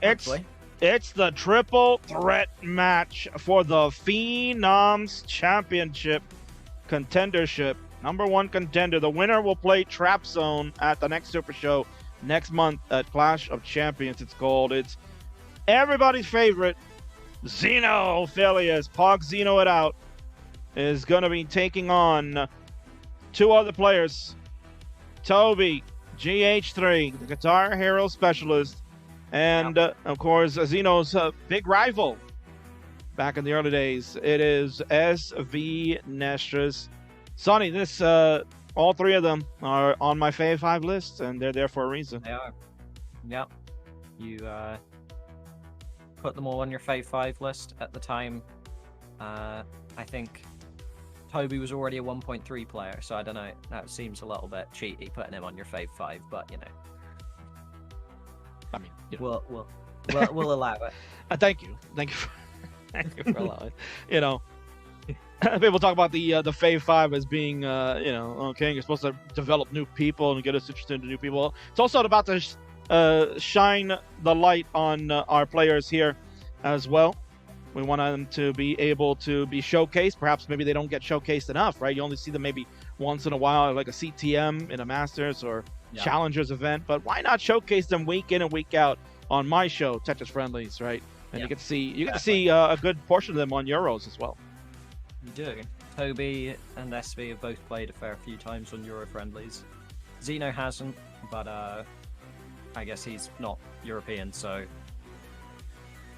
It's the triple threat match for the Phenoms Championship contendership. Number 1 contender. The winner will play Trapzone at the next Super Show next month at Clash of Champions. It's called. It's everybody's favorite Xenophilius. Pog Xeno it out is going to be taking on 2 other players. TobeGH3, the Guitar Hero Specialist, and of course Xeno's big rival back in the early days. It is SVNestris. Sonny, this all 3 of them are on my Fave 5 list, and they're there for a reason. They are. Yep. You put them all on your Fave 5 list at the time. I think Toby was already a 1.3 player, so I don't know. That seems a little bit cheaty putting him on your Fave 5, but you know. I mean, you know. We'll allow it. Thank you for allowing it. You know, people talk about the Fave 5 as being, okay, you're supposed to develop new people and get us interested in new people. It's also about to shine the light on our players here as well. We want them to be able to be showcased. Perhaps maybe they don't get showcased enough, right? You only see them maybe once in a while, like a CTM in a Masters or Challengers event. But why not showcase them week in and week out on my show, Tetris Friendlies, right? And you get to see a good portion of them on Euros as well. You do. Toby and SV have both played a fair few times on Euro Friendlies. Xeno hasn't, but I guess he's not European, so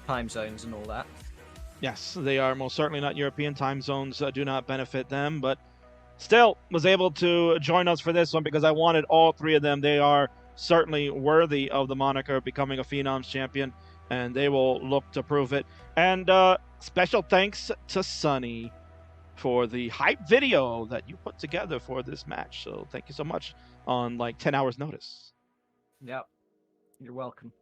time zones and all that. Yes, they are most certainly not European. Time zones do not benefit them, but still was able to join us for this one because I wanted all 3 of them. They are certainly worthy of the moniker of becoming a Phenoms champion, and they will look to prove it. And special thanks to Sonny for the hype video that you put together for this match. So thank you so much on like 10 hours notice. Yep, you're welcome.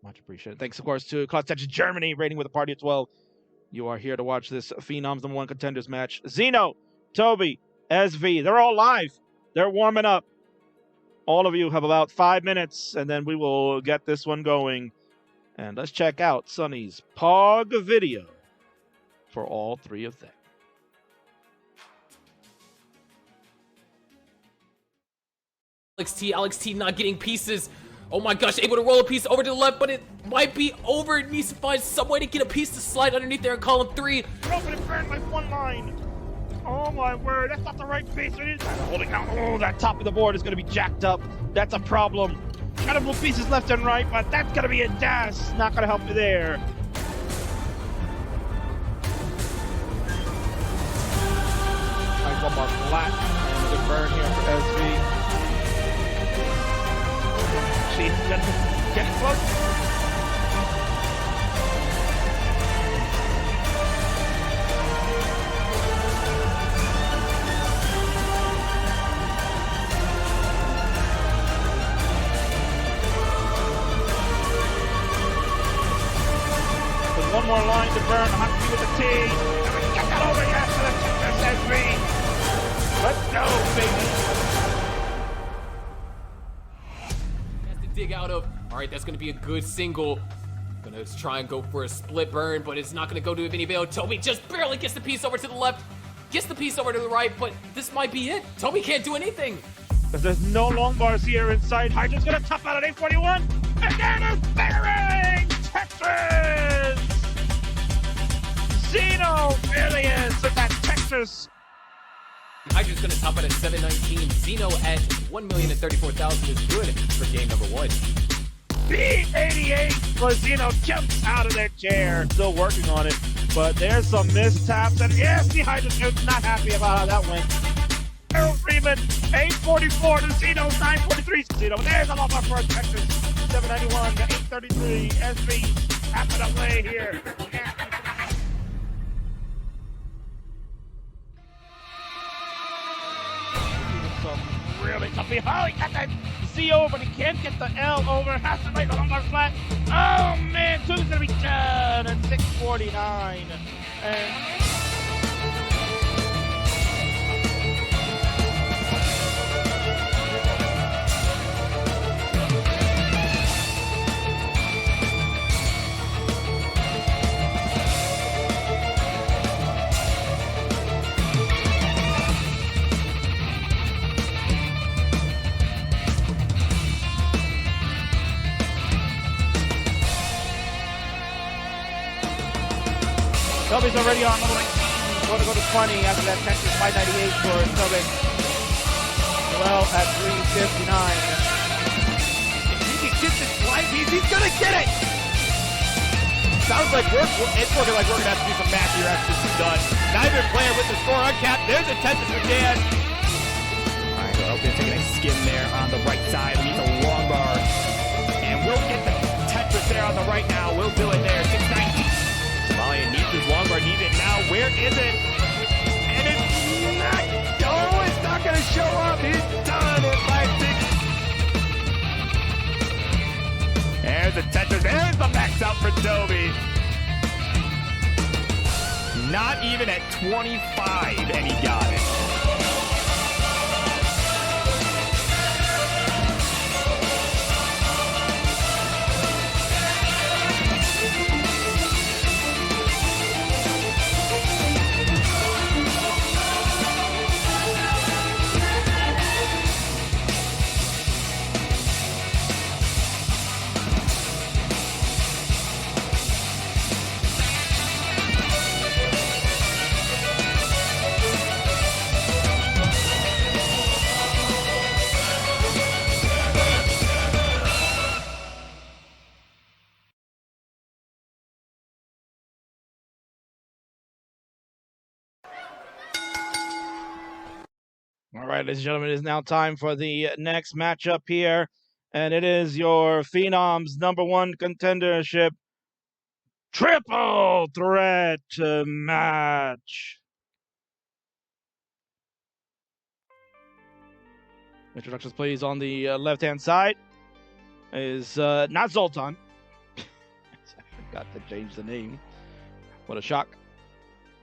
Much appreciated. Thanks, of course, to Clash Tetris Germany, rating with a party of 12. You are here to watch this Phenoms number 1 contenders match. Xeno, Toby, SV, they're all live. They're warming up. All of you have about 5 minutes, and then we will get this one going. And let's check out Sonny's Pog video for all 3 of them. Alex T not getting pieces. Oh my gosh, able to roll a piece over to the left, but it might be over. It needs to find some way to get a piece to slide underneath there in column 3. Open and burn like 1 line. Oh my word, that's not the right piece. Holding out. Oh, that top of the board is going to be jacked up. That's a problem. Gotta move pieces left and right, but that's going to be a dash. Not going to help you there. Nice 1 more flat. And a good burn here for SV. She's getting close. With 1 more line to burn, Hockey with the T. And we can get that over here for the Tetris SV. Let's go, baby. Dig out of. All right, that's going to be a good single. Gonna try and go for a split burn, but it's not going to go to any avail. Toby just barely gets the piece over to the left, gets the piece over to the right, but this might be it. Toby can't do anything. Because there's no long bars here inside. Hydra's going to tough out at 841. And then a bearing Tetris! Xenophilius with that Tetris. Hydra's going to top it at 719. Xeno at 1,034,000 is good for game number 1. B88 for Xeno jumps out of their chair. Still working on it, but there's some mistaps. And yes, the Hydra's not happy about how that went. Harold Freeman, 844 to Xeno's 943. Xeno, there's a lot more for Tetris. 791 to 833. SV, half it away here. Really tough. Oh, he got that Z over, but he can't get the L over. Has to make a lumbar flat. Oh man, 2's gonna be done at 649. And Toby's already on the right. Going to go to 20 after that Tetris 598 for Toby. Well, at 359. If he can get this slide piece, he's gonna get it! Sounds like it's looking like we're gonna have to do some math here after this is done. Not even playing with the score uncapped. There's a Tetris for Dan. Alright, well, they're taking a skim there on the right side. Needs a long bar. And we'll get the Tetris there on the right now. We'll do it there. 690. Somalian needs his long bar. Needs it now. Where is it? And it's not. Oh, it's not going to show up. He's done it by 6. There's the Tetris. There's the max out for Toby. Not even at 25, and he got it. All right, ladies and gentlemen, it is now time for the next matchup here, and it is your Phenoms #1 contendership triple threat match. Introductions, please. On the left-hand side is not Zoltan. I forgot to change the name. What a shock.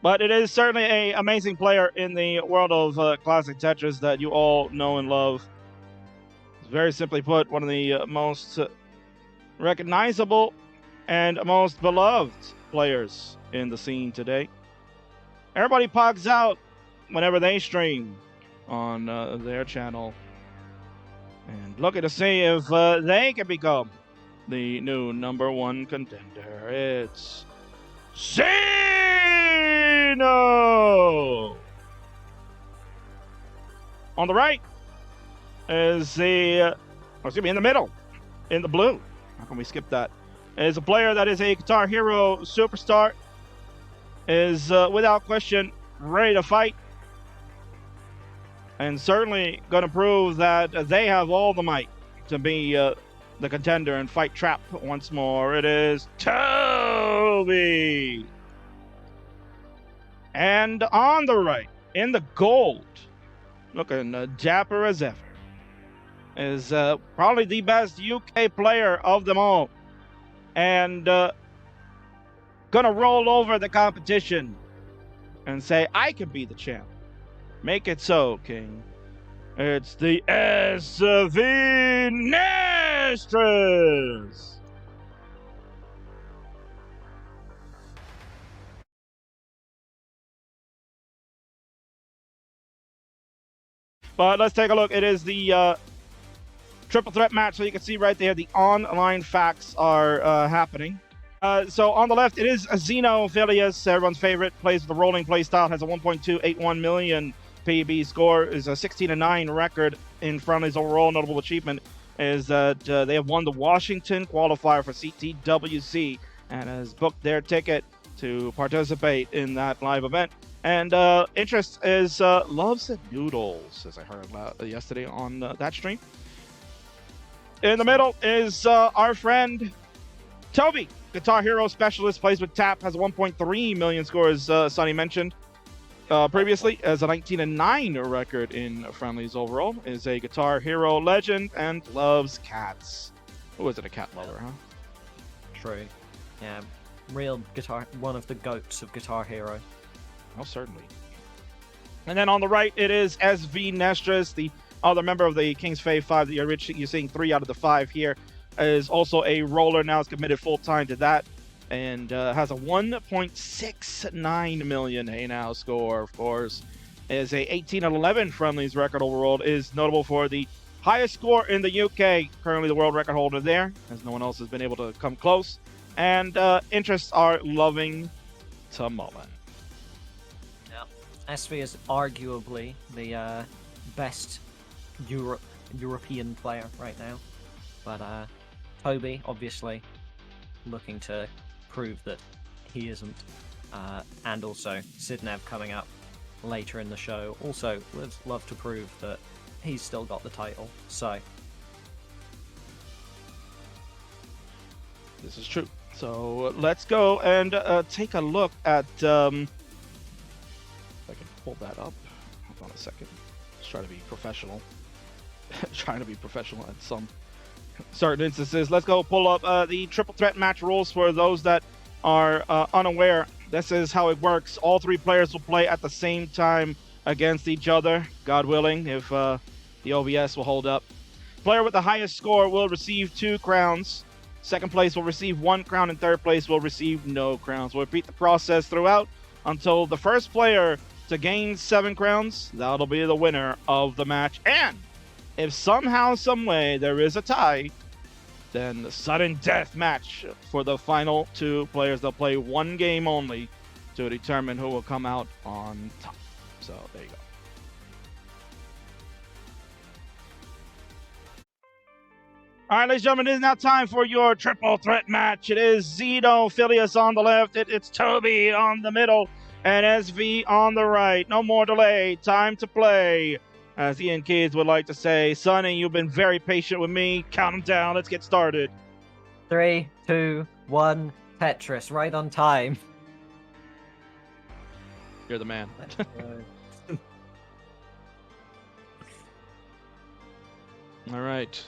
But it is certainly an amazing player in the world of classic Tetris that you all know and love. Very simply put, one of the most recognizable and most beloved players in the scene today. Everybody pogs out whenever they stream on their channel and looking to see if they can become the new #1 contender. It's Xeno! On the right is the, in the middle, in the blue. How can we skip that? Is a player that is a Guitar Hero superstar, is without question ready to fight, and certainly going to prove that they have all the might to be the contender and fight Trap once more. It is Toby. And on the right, in the gold, looking dapper as ever, is probably the best UK player of them all, and gonna roll over the competition and say, I can be the champ. Make it so, King. It's the SVNestris. But let's take a look. It is the triple threat match. So you can see right there, the online facts are happening. So on the left, it is a Xenophilius, everyone's favorite. Plays with the rolling play style, has a 1.281 million PB score, is a 16-9 record in Friendlies overall. Notable achievement is that they have won the Washington qualifier for CTWC and has booked their ticket to participate in that live event. And interest is loves noodles, as I heard yesterday on that stream. In the middle is our friend Toby, Guitar Hero specialist, plays with Tap, has a 1.3 million score, as Sonny mentioned previously, as a 19-9 record in Friendlies overall, is a Guitar Hero legend and loves cats. Who is it, a cat lover, huh? True. Yeah, real guitar, one of the goats of Guitar Hero. Oh, certainly. And then on the right, it is SVNestris, the other member of the King's Fave 5 that you're seeing 3 out of the 5 here, is also a roller now, is committed full-time to that, and has a 1.69 million Hey Now score, of course. Is a 18-11 Friendlies record overall, is notable for the highest score in the UK, currently the world record holder there, as no one else has been able to come close. And interests are loving to Mullen. SV is arguably the best European player right now, but Toby obviously looking to prove that he isn't, and also Sidnev coming up later in the show also would love to prove that he's still got the title. So this is true. So let's go and take a look at. If I can pull that up. Hold on a second. Let's try to be professional. Trying to be professional at some certain instances. Let's go pull up the triple threat match rules for those that are unaware. This is how it works. All three players will play at the same time against each other, God willing, if the OBS will hold up. Player with the highest score will receive 2 crowns. Second place will receive 1 crown, and third place will receive no crowns. We'll repeat the process throughout until the first player to gain 7 crowns, that'll be the winner of the match. And if somehow, some way there is a tie, then the sudden death match for the final 2 players. They'll play 1 game only to determine who will come out on top. So there you go. All right, ladies and gentlemen, it is now time for your triple threat match. It is Xenophilius on the left, it's Toby on the middle, and SV on the right. No more delay, time to play. As Ian Keys would like to say, Sonny, you've been very patient with me. Count them down, let's get started. 3, 2, 1, Tetris, right on time. You're the man. All right.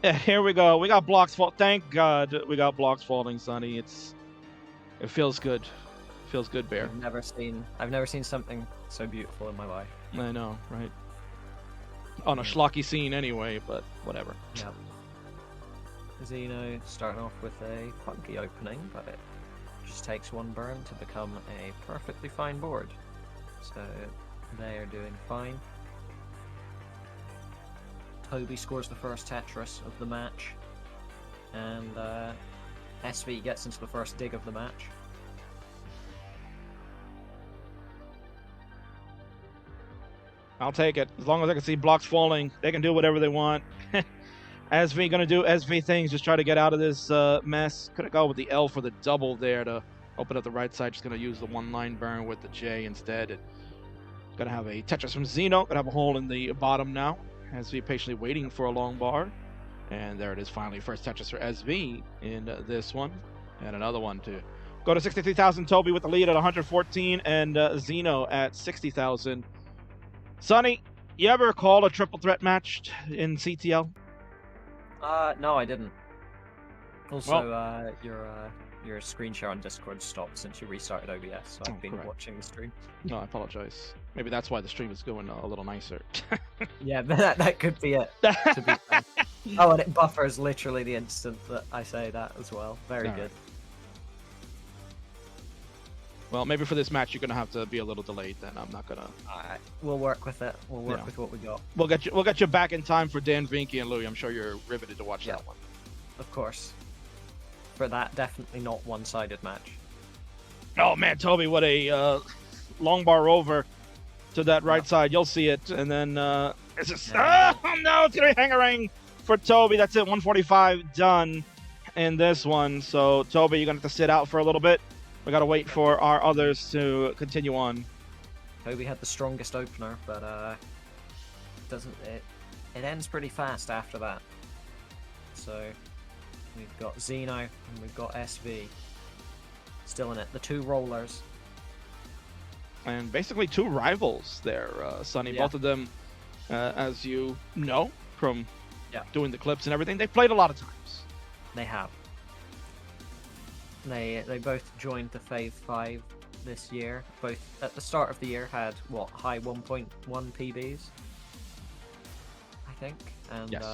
Yeah, here we go. We got blocks fall. Thank God we got blocks falling, Sonny. It feels good. Feels good, Bear. I've never seen something so beautiful in my life. I know, right? On a schlocky scene anyway, but whatever. Yeah. Xeno starting off with a funky opening, but it just takes 1 burn to become a perfectly fine board. So they are doing fine. Toby scores the first Tetris of the match, and SV gets into the first dig of the match. I'll take it. As long as I can see blocks falling, they can do whatever they want. SV gonna do SV things, just try to get out of this mess. Could have gone with the L for the double there to open up the right side. Just gonna use the 1-line burn with the J instead. And gonna have a Tetris from Xeno. Gonna have a hole in the bottom now. SV patiently waiting for a long bar. And there it is finally. First Tetris for SV in this one. And another one to go to 63,000. Toby with the lead at 114 and Xeno at 60,000. Sonny, you ever call a triple threat match in CTL? No, I didn't. Also, Well, your screen share on Discord stopped since you restarted OBS, so I've been correct. watching the stream. No, I apologize. Maybe that's why the stream is going a little nicer. Yeah, that could be it, to be fair. Oh, and it buffers literally the instant that I say that as well. Very All good. right. Well, maybe for this match you're gonna have to be a little delayed. Then I'm not gonna. Alright, we'll work with it. We'll work with what we got. We'll get you back in time for Dan Vinky and Louie. I'm sure you're riveted to watch that one. Of course. For that, definitely not one-sided match. Oh man, Toby, what a long bar over to that right side. You'll see it, and then it's just oh no, it's gonna be hangering for Toby. That's it, 145 done in this one. So Toby, you're gonna have to sit out for a little bit. We gotta wait for our others to continue on. Toby had the strongest opener, but it ends pretty fast after that. So we've got Xeno and we've got SV still in it. The 2 rollers. And basically 2 rivals there, Sonny. Yeah. Both of them, as you know from Yeah. doing the clips and everything, they played a lot of times. They have. They both joined the Fave 5 this year. Both at the start of the year had what, high 1.1 PBs, I think. And Yes.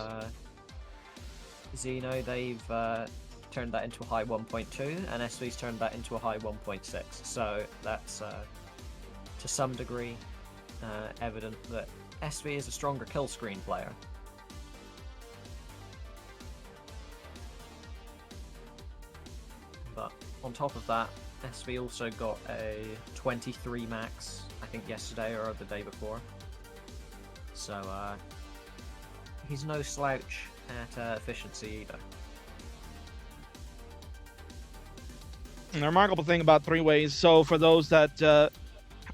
Xeno, they've turned that into a high 1.2, and SV's turned that into a high 1.6. So that's to some degree evident that SV is a stronger kill screen player. But on top of that, SV also got a 23 max, I think yesterday or the day before. So he's no slouch at efficiency either. And the remarkable thing about three-ways, so for those that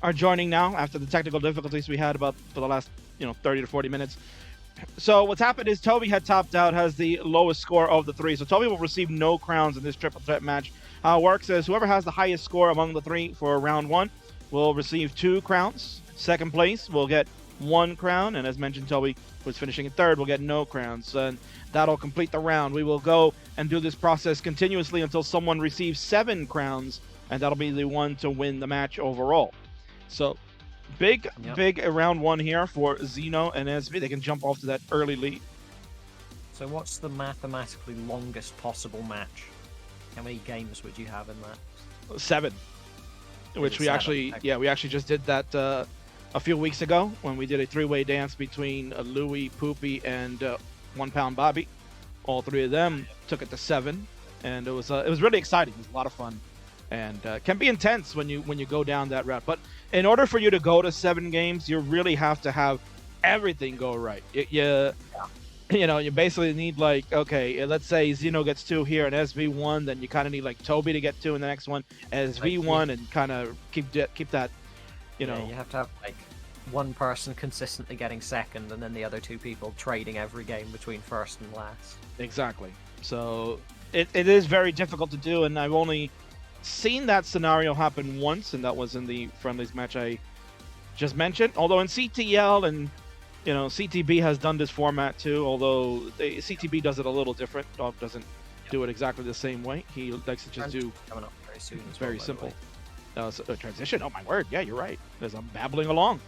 are joining now after the technical difficulties we had for the last 30 to 40 minutes. So what's happened is Toby had topped out, has the lowest score of the three. So Toby will receive no crowns in this triple threat match. How it works is whoever has the highest score among the three for round one will receive 2 crowns. Second place will get 1 crown. And as mentioned, Toby, who's finishing in third, will get no crowns. And that'll complete the round. We will go and do this process continuously until someone receives 7 crowns. And that'll be the one to win the match overall. So big round one here for Xeno and SV. They can jump off to that early lead. So what's the mathematically longest possible match? How many games would you have in that? 7. Which we actually just did that a few weeks ago when we did a 3-way dance between Louie, Poopy, and 1 Pound Bobby. All 3 of them took it to 7, and it was really exciting. It was a lot of fun, and can be intense when you go down that route. But in order for you to go to 7 games, you really have to have everything go right. You basically need, like, okay, let's say Xeno gets 2 here and SV 1, then you kind of need like Toby to get 2 in the next one, SV 1, and kind of keep that. You have to have like one person consistently getting second, and then the other 2 people trading every game between first and last. Exactly. So it is very difficult to do, and I've only seen that scenario happen once, and that was in the Friendlies match I just mentioned. Although in CTL and CTB has done this format too, although CTB does it a little different. Dog doesn't do it exactly the same way. He likes to just do coming up very soon. It's very simple. So a transition. Oh my word! Yeah, you're right. As I'm babbling along.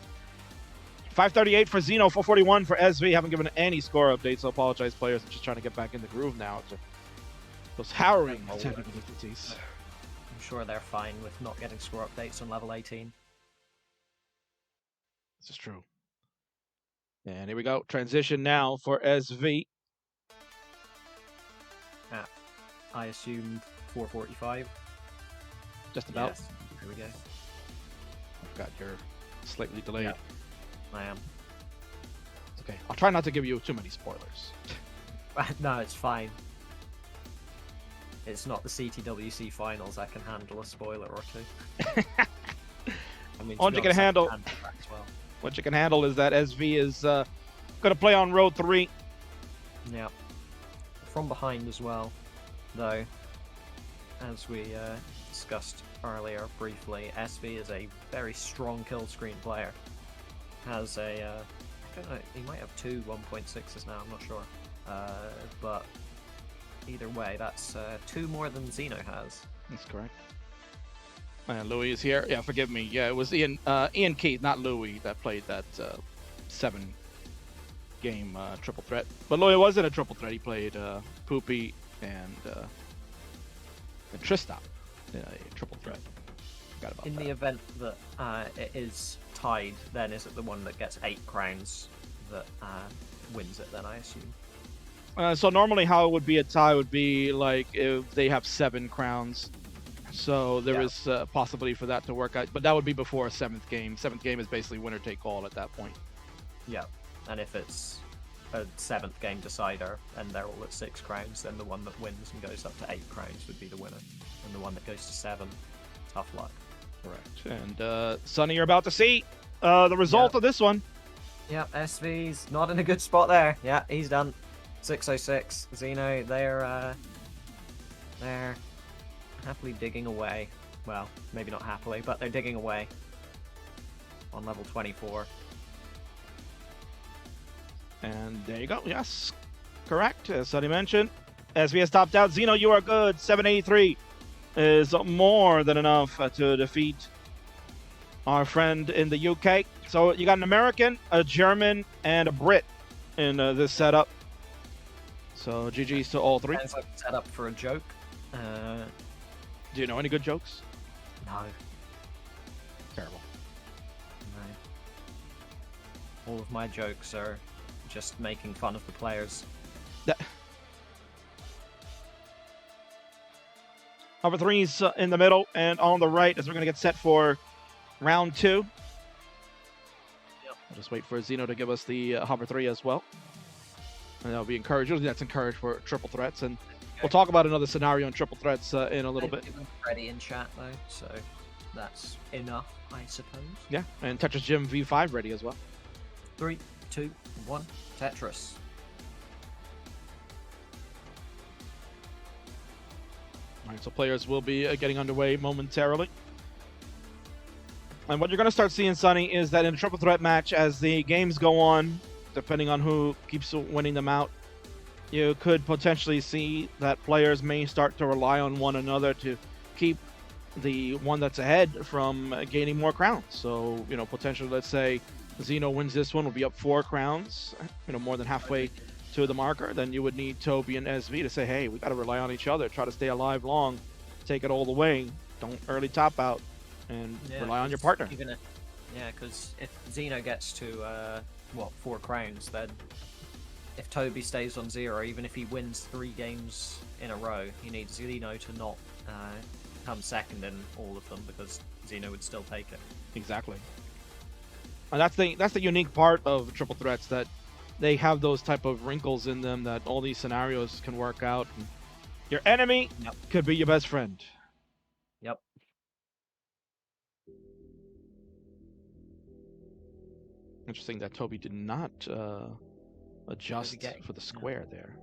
538 for Xeno, 441 for SV. Haven't given any score updates, so apologize, players. I'm just trying to get back in the groove now. Those harrowing technical difficulties. I'm sure they're fine with not getting score updates on level 18. This is true. And here we go. Transition now for SV. I assume 445. Just about. Yes. Here we go. I've got your slightly delayed. Yep. I am. It's okay. I'll try not to give you too many spoilers. No, it's fine. It's not the CTWC finals. I can handle a spoiler or 2. I mean, All you can handle. What you can handle is that SV is going to play on road 3. Yeah. From behind as well, though, as we discussed earlier briefly, SV is a very strong kill screen player. Has a, I don't know, he might have 2 1.6s now, I'm not sure. But either way, that's 2 more than Xeno has. That's correct. Louis is here. Yeah, forgive me. Yeah, it was Ian Keith, not Louis, that played that 7-game triple threat. But Louis wasn't a triple threat. He played Poopy and Tristan in a triple threat. Forgot about in that. The event that it is tied, then is it the one that gets 8 crowns that wins it, then I assume? So normally how it would be a tie would be like if they have 7 crowns. So there is a possibility for that to work out, but that would be before a 7th game. 7th game is basically winner take all at that point. Yeah, and if it's a 7th game decider and they're all at 6 crowns, then the one that wins and goes up to 8 crowns would be the winner, and the one that goes to 7, tough luck. Correct. And Sonny, you're about to see the result of this one. Yeah, SV's not in a good spot there. Yeah, he's done. 606. Xeno, they're happily digging away. Well, maybe not happily, but they're digging away on level 24. And there you go. Yes, correct. As Sonny mentioned, SV has topped out. Xeno, you are good. 783 is more than enough to defeat our friend in the UK. So you got an American, a German, and a Brit in this setup. So GG's to all 3. Sounds like set up for a joke. Do you know any good jokes? No. Terrible. No. All of my jokes are just making fun of the players. Hover 3's in the middle, and on the right as we're going to get set for round 2. Yep. I'll just wait for Xeno to give us the Hover 3 as well. And that'll be encouraged. Usually that's encouraged for triple threats. And we'll talk about another scenario in triple threats in a little bit. Ready in chat, though, so that's enough, I suppose. Yeah, and Tetris Gym V5 ready as well. 3, 2, 1, Tetris. All right, so players will be getting underway momentarily. And what you're going to start seeing, Sonny, is that in a triple threat match, as the games go on, depending on who keeps winning them out, you could potentially see that players may start to rely on one another to keep the one that's ahead from gaining more crowns. So, you know, potentially, let's say Xeno wins this one, will be up 4 crowns, you know, more than halfway to the marker. Then you would need Toby and SV to say, hey, we got to rely on each other, try to stay alive long, take it all the way, don't early top out, and rely on your partner. Because if Xeno gets to, 4 crowns, then if Toby stays on 0, even if he wins 3 games in a row, he needs Xeno to not come second in all of them, because Xeno would still take it. Exactly. And that's the unique part of triple threats, that they have those type of wrinkles in them that all these scenarios can work out. And your enemy could be your best friend. Yep. Interesting that Toby did not adjust for the square there.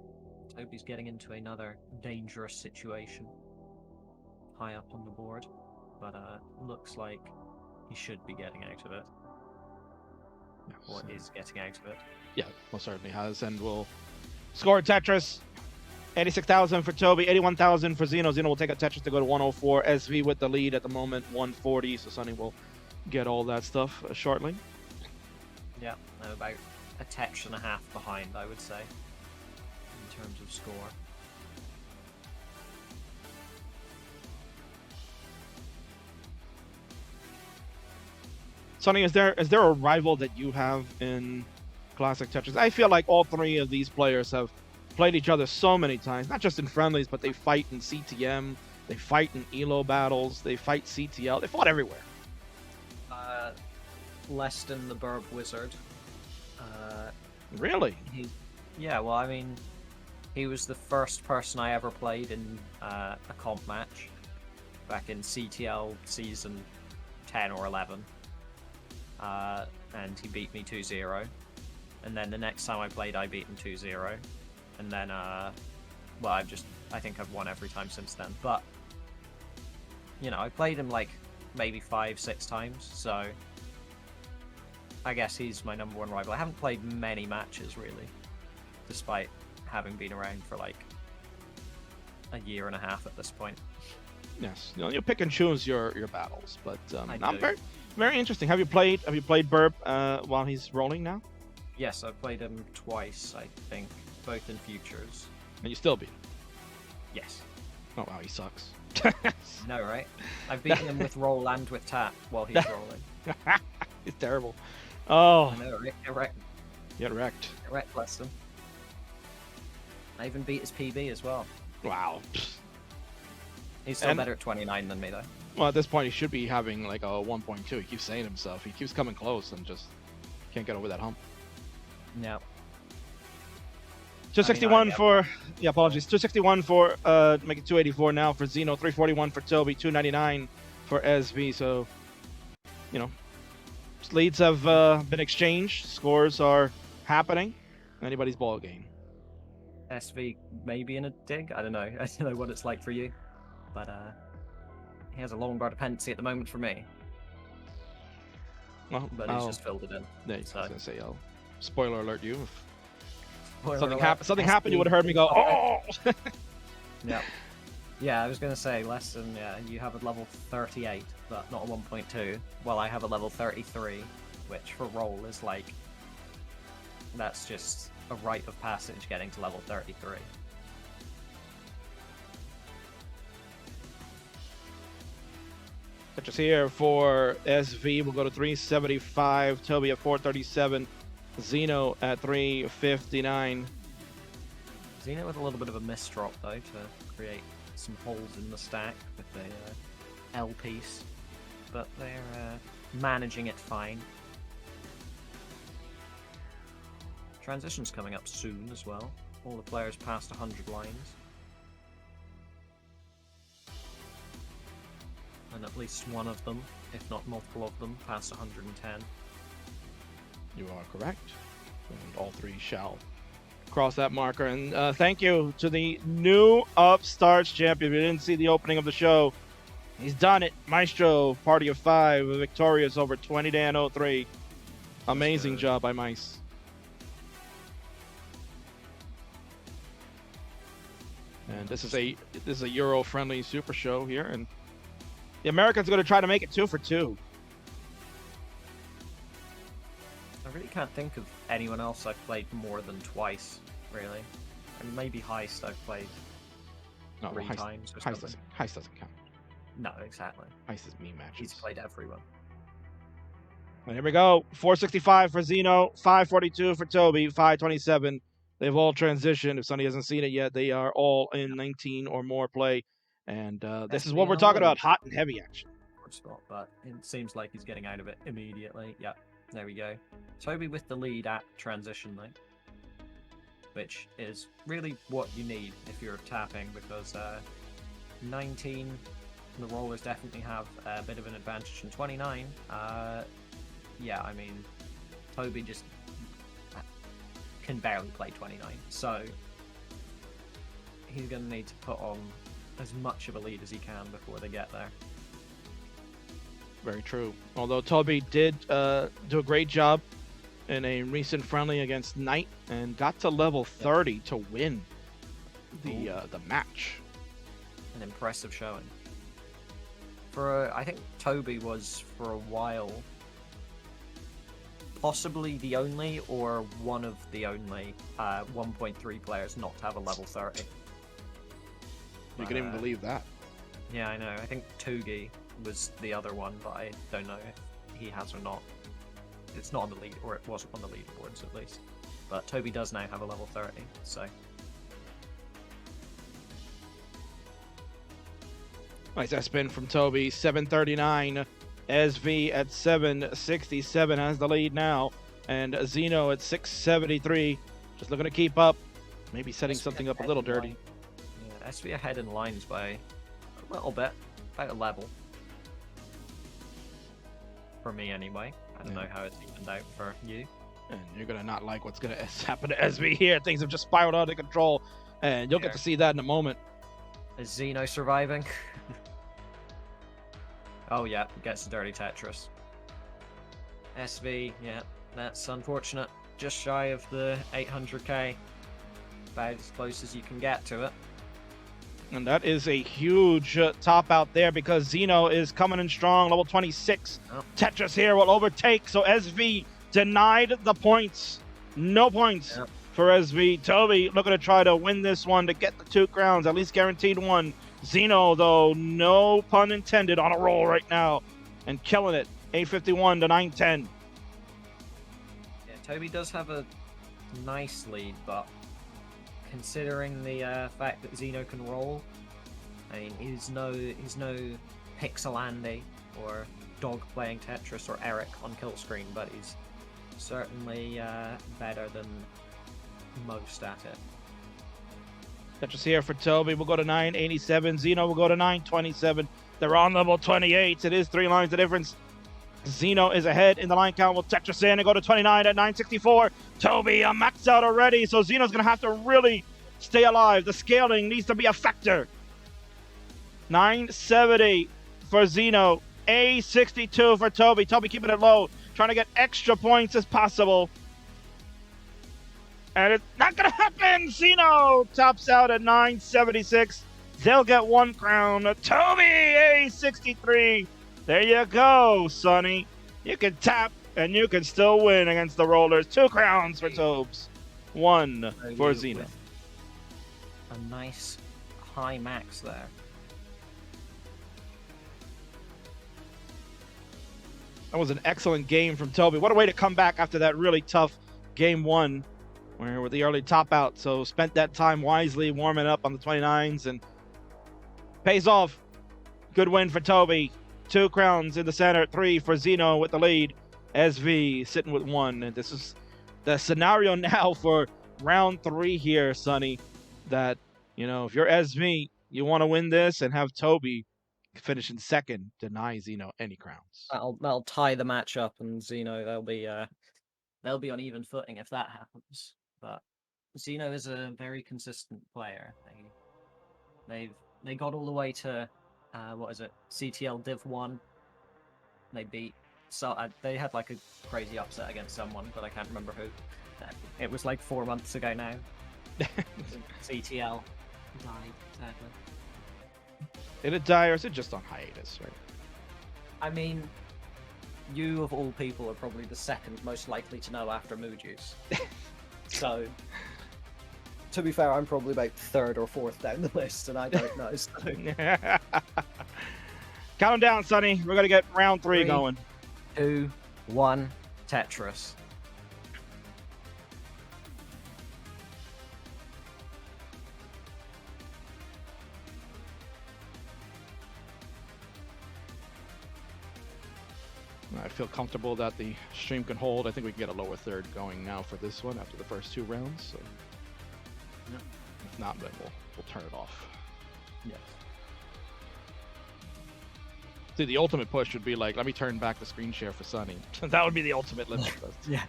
Toby's getting into another dangerous situation high up on the board, but looks like he should be getting out of it. Yes. Or is getting out of it. Yeah, most certainly has, and will score Tetris. 86,000 for Toby, 81,000 for Xeno. Xeno will take a Tetris to go to 104. SV with the lead at the moment, 140. So Sonny will get all that stuff shortly. Yeah, I'm about a Tetris and a half behind, I would say, in terms of score. Sonny, is there a rival that you have in Classic Tetris? I feel like all 3 of these players have played each other so many times, not just in friendlies, but they fight in CTM, they fight in ELO battles, they fight CTL, they fought everywhere. Leston the Burb Wizard. Really? Yeah, well, I mean, he was the first person I ever played in a comp match back in CTL season 10 or 11. And he beat me 2-0. And then the next time I played, I beat him 2-0. And then, I think I've won every time since then. But, you know, I played him like maybe 5-6 times, so I guess he's my number 1 rival. I haven't played many matches, really, despite having been around for like a year and a half at this point. Yes, you pick and choose your battles, but I'm very interesting. Have you played Burb while he's rolling now? Yes, I've played him twice, I think, both in futures. And you still beat him? Yes. Oh wow, he sucks. No, right? I've beaten him with roll and with tap while he's rolling. He's terrible. Oh. I know, right? Get wrecked. Wrecked, bless him. I even beat his PB as well. Wow. He's still better at 29 than me, though. Well, at this point, he should be having like a 1.2. He keeps saying himself. He keeps coming close and just can't get over that hump. No. 261 for... Yeah, apologies. 261 for... make it 284 now for Xeno. 341 for Toby. 299 for SV. So, you know, leads have been exchanged. Scores are happening. Anybody's ball game. SV maybe in a dig? I don't know. I don't know what it's like for you. But he has a long bar dependency at the moment for me. Well, but he's just filled it in. Yeah, I was going to say, I'll spoiler alert you. If Spoiler something happened, you would have heard me go, oh! Yeah. Yeah, I was going to say, Leston, you have a level 38, but not a 1.2, while I have a level 33, which for roll is like... That's just a rite of passage getting to level 33. Tetris here for SV. We'll go to 375. Toby at 437. Xeno at 359. Xeno with a little bit of a misdrop, though, to create some holes in the stack with the L piece, but they're managing it fine. Transition's coming up soon as well. All the players past 100 lines. And at least one of them, if not multiple of them, past 110. You are correct. And all three shall cross that marker. And thank you to the new Upstarts champion. If you didn't see the opening of the show, he's done it. Maestro, party of 5, victorious over 20-03. Amazing job by Mice. And this is a Euro friendly super show here, and the Americans are going to try to make it 2 for 2. I really can't think of anyone else I've played more than twice, really. And maybe Heist I've played 3 times or something. Heist doesn't count. No, exactly. Heist is me matches. He's played everyone. And here we go. 465 for Xeno, 542 for Toby, 527. They've all transitioned. If Sonny hasn't seen it yet, they are all in 19 or more play. And this is what we're talking about, hot and heavy action. Spot, but it seems like he's getting out of it immediately. Yeah, there we go. Toby with the lead at transition, though. Which is really what you need if you're tapping, because 19, the rollers definitely have a bit of an advantage. In 29, yeah, I mean, Toby just can barely play 29, so he's going to need to put on as much of a lead as he can before they get there. Very true. Although Toby did do a great job in a recent friendly against Knight and got to level 30 to win the match. An impressive showing. For I think Toby was for a while possibly the only or one of the only 1.3 players not to have a level 30. You can even believe that. Yeah, I know. I think TobeGH was the other one, but I don't know if he has or not. It's not on the lead, or it wasn't on the leaderboards at least. But Toby does now have a level 30, so. Nice that spin from Toby, 739. SV at 767 has the lead now, and Xeno at 673, just looking to keep up, maybe setting something up a little dirty. Yeah, SV ahead in lines by a little bit, about a level. For me anyway. I don't know how it's evened out for you. And you're going to not like what's going to happen to SV here. Things have just spiraled out of control, and you'll get to see that in a moment. Is Xeno surviving? Oh yeah, gets a dirty Tetris. SV, yeah, that's unfortunate. Just shy of the 800k. About as close as you can get to it. And that is a huge top out there because Xeno is coming in strong, level 26. Oh. Tetris here will overtake, so SV denied the points. No points for SV. Toby looking to try to win this one to get the 2 crowns, at least guaranteed one. Xeno, though, no pun intended, on a roll right now and killing it. 851 to 910. Yeah, Toby does have a nice lead, but considering the fact that Xeno can roll, I mean, he's no Pixel Andy or Dog playing Tetris or Eric on kill screen, but he's certainly better than most at it. Tetris here for Toby. We'll go to 987. Xeno will go to 927. They're on level 28. It is 3 lines of difference. Xeno is ahead in the line count. Will Tetris in and go to 29 at 964. Toby maxed out already, so Xeno's going to have to really stay alive. The scaling needs to be a factor. 970 for Xeno. A62 for Toby. Toby keeping it low, trying to get extra points as possible. And it's not going to happen. Xeno tops out at 976. They'll get 1 crown. Toby, A63. There you go, Sonny. You can tap, and you can still win against the Rollers. 2 crowns for Tobes. 1 for Xeno. A nice high max there. That was an excellent game from Toby. What a way to come back after that really tough game 1. Where with the early top out, so spent that time wisely warming up on the 29s and Pays off. Good win for Toby. 2 crowns in the center, 3 for Xeno with the lead. SV sitting with 1. And this is the scenario now for round 3 here, Sonny. That, if you're SV, you want to win this and have Toby finish in second, deny Xeno any crowns. That'll tie the match up, and Xeno they'll be on even footing if that happens. But Xeno is a very consistent player. They got all the way to CTL Div 1. They beat they had like a crazy upset against someone, but I can't remember who. It was like 4 months ago now. CTL died, sadly. Did it die, or is it just on hiatus, right? I mean, you of all people are probably the second most likely to know after Moo Juice. So, to be fair, I'm probably about 3rd or 4th down the list, and I don't know. So. Count them down, Sonny. We're gonna get round 3 going. 2, 1, Tetris. I feel comfortable that the stream can hold. I think we can get a lower third going now for this one after the first 2 rounds. So, Yep. If not, then we'll turn it off. Yes. See, the ultimate push would be like, let me turn back the screen share for Sonny. That would be the ultimate limit. Yeah.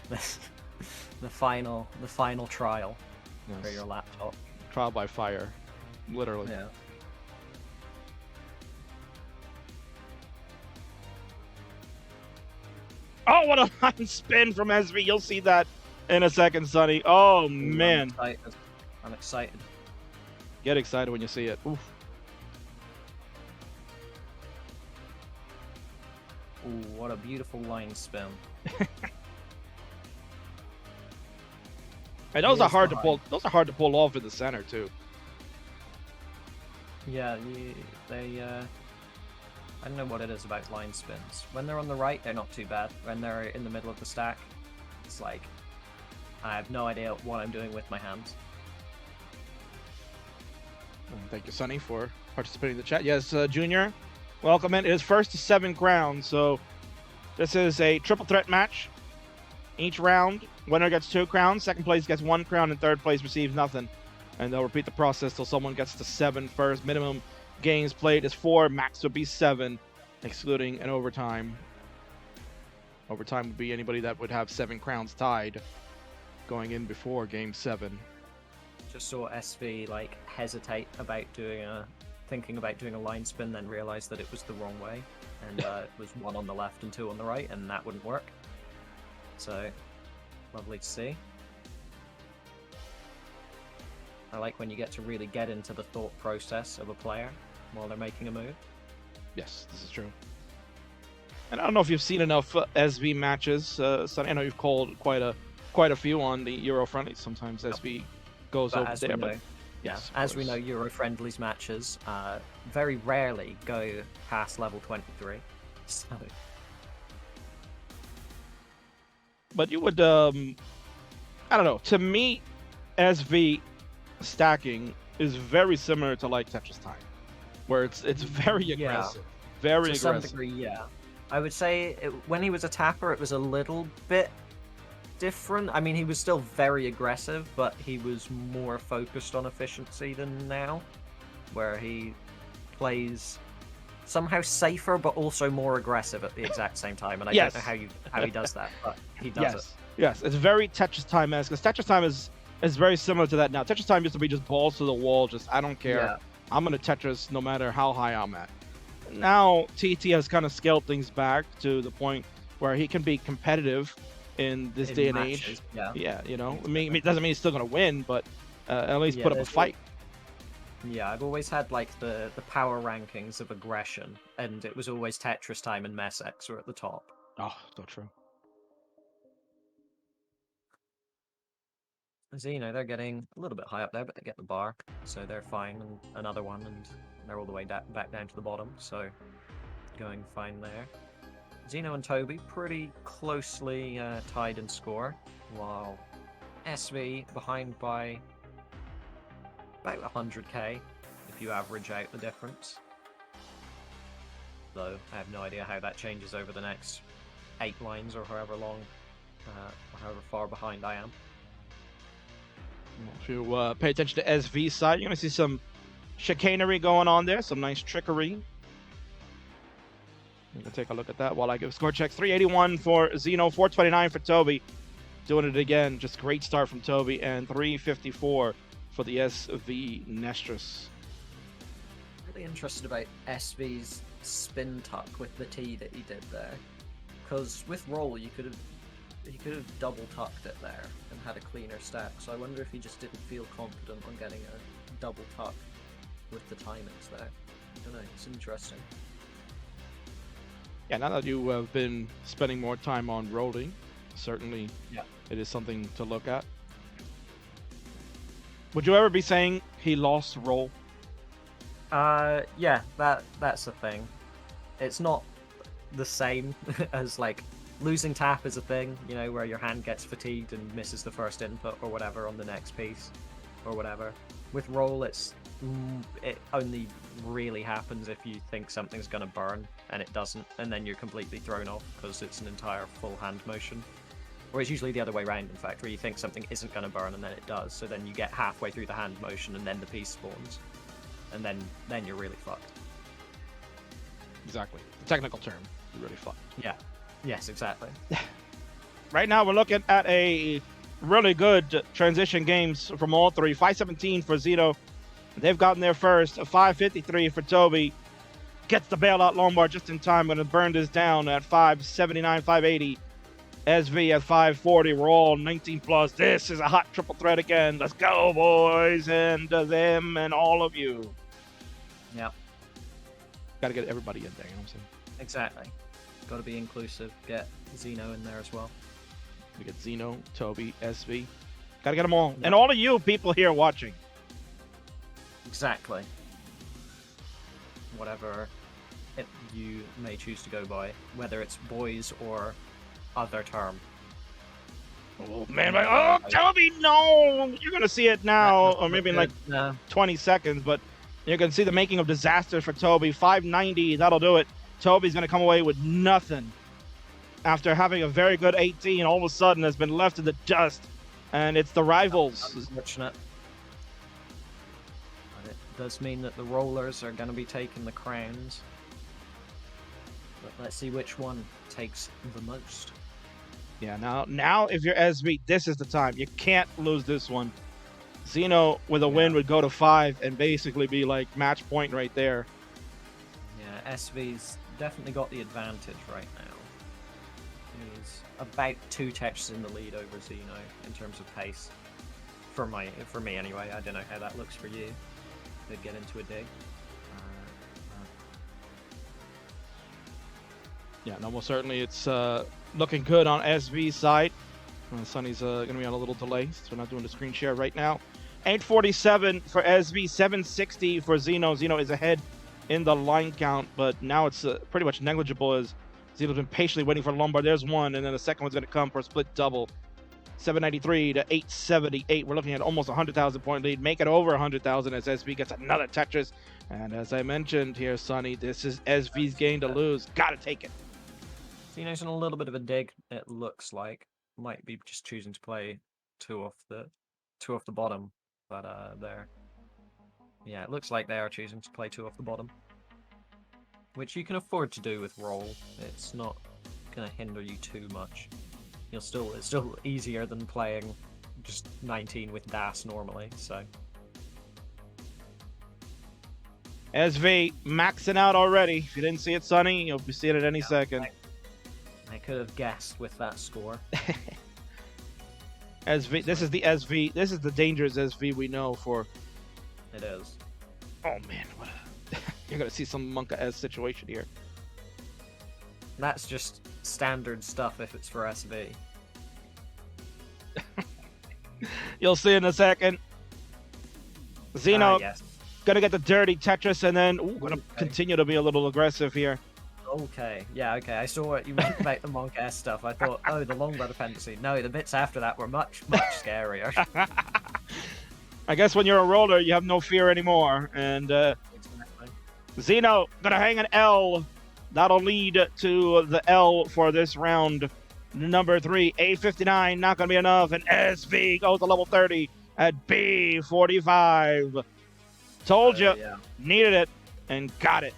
The final trial for Yes. your laptop. Trial by fire, literally. Yeah. Oh, what a line spin from SV. You'll see that in a second, Sonny. Oh, man. I'm excited. Get excited when you see it. Oof. Ooh, what a beautiful line spin. And those are Here's hard the to pull. Those are hard to pull off in the center too. Yeah, I don't know what it is about line spins. When they're on the right, they're not too bad. When they're in the middle of the stack, it's like, I have no idea what I'm doing with my hands. Thank you, Sonny, for participating in the chat. Yes, Junior, welcome in. It is first to 7 crowns, so this is a triple threat match. Each round, winner gets 2 crowns, second place gets 1 crown, and third place receives nothing. And they'll repeat the process till someone gets to 7 first. Minimum games played is 4, max would be 7, excluding an overtime. Overtime would be anybody that would have 7 crowns tied going in before game 7. Just saw SV like hesitate about thinking about doing a line spin, then realized that it was the wrong way, and it was 1 on the left and 2 on the right, and that wouldn't work. So, lovely to see. I like when you get to really get into the thought process of a player while they're making a move. Yes, this is true. And I don't know if you've seen enough SV matches. Sonny, I know you've called quite a few on the Euro Friendlies. Sometimes SV goes But over as there, we know, but yes, as we know, Euro Friendlies matches very rarely go past level 23. So. But you would, I don't know. To me, SV stacking is very similar to like Tetris Time, where it's very aggressive, very to aggressive. some degree, yeah. I would say when he was a tapper, it was a little bit different. I mean, he was still very aggressive, but he was more focused on efficiency than now, where he plays somehow safer but also more aggressive at the exact same time. And I don't know how he does that, but he does it. Yes, it's very Tetris Time-esque, because Tetris Time is very similar to that now. Tetris Time used to be just balls to the wall, just I don't care. Yeah. I'm gonna Tetris no matter how high I'm at. Now TT has kind of scaled things back to the point where he can be competitive in this day and matches, age. Yeah, you know, I mean, it doesn't mean he's still gonna win, but at least put up a fight. Yeah, I've always had like the power rankings of aggression, and it was always Tetris Time and Messex were at the top. Oh, so true. Xeno, they're getting a little bit high up there, but they get the bar, so they're fine. And another one, and they're all the way back down to the bottom, so going fine there. Xeno and Toby pretty closely tied in score, while SV behind by about 100k, if if you average out the difference. Though I have no idea how that changes over the next 8 lines or however long, or however far behind I am. If you pay attention to SV side, you're going to see some chicanery going on there, some nice trickery. You can take a look at that while I give score checks. 381 for Xeno, 429 for Toby. Doing it again, just great start from Toby, and 354 for the SVNestris. Really interested about SV's spin tuck with the T that he did there, because with roll he could have double tucked it there and had a cleaner stack. So I wonder if he just didn't feel confident on getting a double tuck with the timings there. I don't know. It's interesting. Yeah, now that you have been spending more time on rolling, certainly it is something to look at. Would you ever be saying he lost roll? Yeah, that's the thing. It's not the same as like losing tap is a thing, you know, where your hand gets fatigued and misses the first input or whatever on the next piece or whatever. With roll, it only really happens if you think something's gonna burn and it doesn't, and then you're completely thrown off because it's an entire full hand motion. Or it's usually the other way around, in fact, where you think something isn't going to burn and then it does, so then you get halfway through the hand motion and then the piece spawns. And then you're really fucked. Exactly. The technical term, you're really fucked. Yeah. Yes, exactly. Right now we're looking at a really good transition games from all three. 517 for Xeno. They've gotten there first. 553 for Toby. Gets the bailout longbar just in time. Going to burn this down at 579, 580. SV at 540. We're all 19 plus. This is a hot triple threat again. Let's go, boys, and them and all of you. Yep. Got to get everybody in there, you know what I'm saying? Exactly. Got to be inclusive. Get Xeno in there as well. We get Xeno, Toby, SV. Got to get them all. Yep. And all of you people here watching. Exactly. Whatever you may choose to go by, whether it's boys or other term. Oh man, like, oh Toby, no! You're gonna see it now, or maybe in like 20 seconds, but you're gonna see the making of disasters for Toby. 590, that'll do it. Toby's gonna come away with nothing after having a very good 18. All of a sudden, has been left in the dust, and it's the rivals. Unfortunate. But it does mean that the rollers are gonna be taking the crowns. But let's see which one takes the most. Yeah, now if you're SV, this is the time. You can't lose this one. Xeno with a win would go to 5 and basically be like match point right there. Yeah, SV's definitely got the advantage right now. He's about 2 touches in the lead over Xeno in terms of pace. For me anyway. I don't know how that looks for you. They'd get into a dig. Yeah, no, most certainly it's looking good on SV's side. Sonny's going to be on a little delay, so we're not doing the screen share right now. 847 for SV, 760 for Xeno. Xeno is ahead in the line count, but now it's pretty much negligible as Xeno's been patiently waiting for the lumbar. There's one, and then the second one's going to come for a split double. 793 to 878. We're looking at almost 100,000 point lead. Make it over 100,000 as SV gets another Tetris. And as I mentioned here, Sonny, this is SV's game to lose. Got to take it. Xeno's in a little bit of a dig, it looks like. Might be just choosing to play two off the bottom, but yeah, it looks like they are choosing to play 2 off the bottom, which you can afford to do with roll. It's not gonna hinder you too much. It's still easier than playing just 19 with DAS normally. So SV maxing out already. If you didn't see it, Sonny, you'll be seeing it any second. I could have guessed with that score. SV, this is the SV. This is the dangerous SV we know for. It is. Oh man, you're gonna see some Monka S situation here. That's just standard stuff if it's for SV. You'll see in a second. Xeno Yes. gonna get the dirty Tetris and then gonna continue to be a little aggressive here. Okay, yeah, okay. I saw what you meant about the Monk S stuff. I thought, oh, the longbow dependency. No, the bits after that were much, much scarier. I guess when you're a roller, you have no fear anymore. And Exactly. Xeno gonna hang an L. That'll lead to the L for this round. Number 3, A59, not gonna be enough. And SV goes to level 30 at B45. Told you, Yeah. needed it, and got it.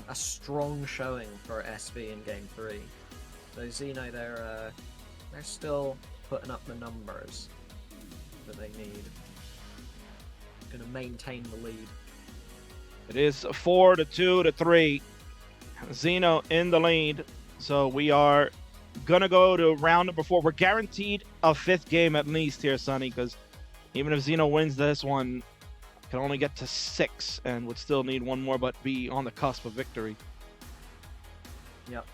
A strong showing for SV in game 3. So Xeno, they're still putting up the numbers that they need. Gonna maintain the lead. It is 4-2 to 3. Xeno in the lead. So we are gonna go to round number 4. We're guaranteed a 5th game at least here, Sonny, because even if Xeno wins this one, can only get to 6 and would still need one more, but be on the cusp of victory. Yep.